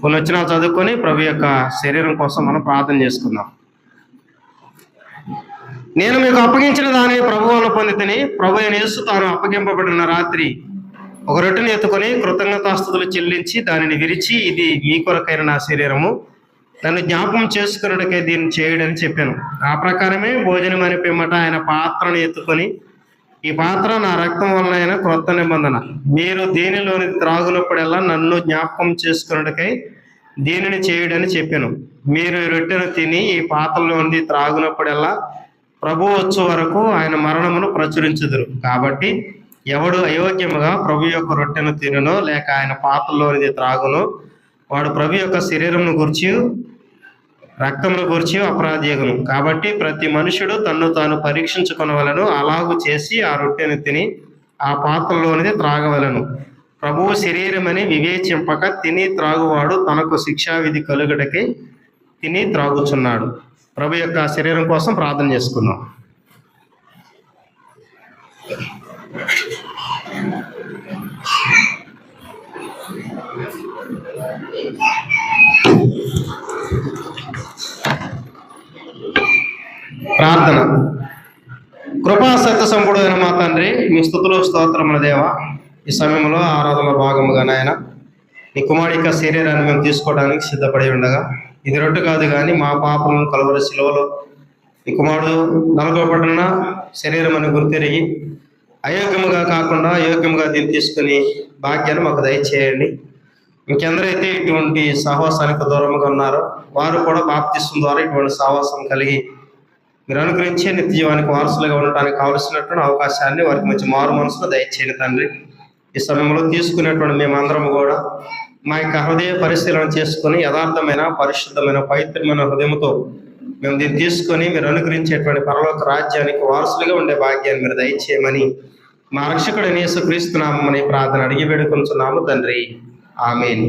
కొన్ని వచనాలు చదువుకొని ప్రభు యొక్క శరీరం కోసం మనం ప్రార్థన చేసుకుందాం. నేను మీకు అప్పగించిన దాని ప్రభు వల్ల పొందితిని. ప్రభు అయిన యేసు తాను అప్పగింపబడిన రాత్రి ఒక రొట్టెని ఎత్తుకొని కృతజ్ఞతాస్తుతులు చెల్లించి దానిని విరిచి, ఇది మీ కొరకైన నా శరీరము, నన్ను జ్ఞాపకం చేసుకున్నట్టుకై దీన్ని చేయడని చెప్పాను. ఆ ప్రకారమే భోజనం అని పిమ్మట ఆయన పాత్రను ఎత్తుకొని, ఈ పాత్ర నా రక్తం వలన క్రొత్త నిబంధన, మీరు దీనిలోని త్రాగునప్పుడల్లా నన్ను జ్ఞాపకం చేసుకున్నట్టుకై దీనిని చేయడని చెప్పాను. మీరు ఈ రొట్టెను తిని ఈ పాత్రలోని త్రాగునప్పుడల్లా ప్రభు వచ్చు వరకు ఆయన మరణమును ప్రచురించుదురు. కాబట్టి ఎవడు అయోగ్యముగా ప్రభు యొక్క రొట్టెను తినునో లేక ఆయన పాత్రలోనిది త్రాగునో వాడు ప్రభు యొక్క శరీరమును గురించి రక్తమును గురించి అపరాధియగును. కాబట్టి ప్రతి మనుషుడు తన్ను తాను పరీక్షించుకొనవలను. అలాగూ చేసి ఆ రొట్టెను తిని ఆ పాత్రలోనిది త్రాగవలను. ప్రభువు శరీరమని వివేచింపక తిని త్రాగువాడు తనకు శిక్షావిధి కలుగుటకి తిని త్రాగుచున్నాడు. ప్రభు యొక్క శరీరం కోసం ప్రార్థన చేసుకుందాం. ప్రార్థన. కృపా సత్య సంపూర్ణమైన మా తండ్రి, మీ స్తుతులు స్తోత్రముల దేవ, ఈ సమయంలో ఆరాధనలో భాగముగా నాయన నీ కుమారుడి యొక్క శరీరాన్ని మేము తీసుకోవడానికి సిద్ధపడి ఉండగా, ఇది రొట్టె కాదు కానీ మా పాపలను కలువరి శిలువలో నీ కుమారుడు నలగబడిన శరీరం అని గుర్తిరిగి అయోగ్యముగా కాకుండా యోగ్యముగా దీన్ని తీసుకుని భాగ్యాన్ని మాకు దయచేయండి. ఇంకెందరైతే ఇటువంటి సహవాసానికి దూరంగా ఉన్నారో వారు కూడా బాప్తిస్మం ద్వారా ఇటువంటి సహవాసం కలిగి మీరు అనుగ్రహించే నిత్య జీవానికి వారసులుగా ఉండటానికి కావలసినటువంటి అవకాశాన్ని వారికి మంచి మారు మనసులో దయచేయండి తండ్రి. ఈ సమయంలో తీసుకునేటువంటి మేమందరం కూడా మా యొక్క హృదయ పరిశీలన చేసుకొని యథార్థమైన పరిశుద్ధమైన పవిత్రమైన హృదయంతో మేము దీన్ని తీసుకొని మీరు అనుగ్రహించేటువంటి పరలోక రాజ్యానికి వారసులుగా ఉండే భాగ్యాన్ని మీరు దయచేయమని మా రక్షకుడైన యేసుక్రీస్తు నామమున ప్రార్థన అడిగి వేడుకొంచున్నాము తండ్రి. ఆమేన్.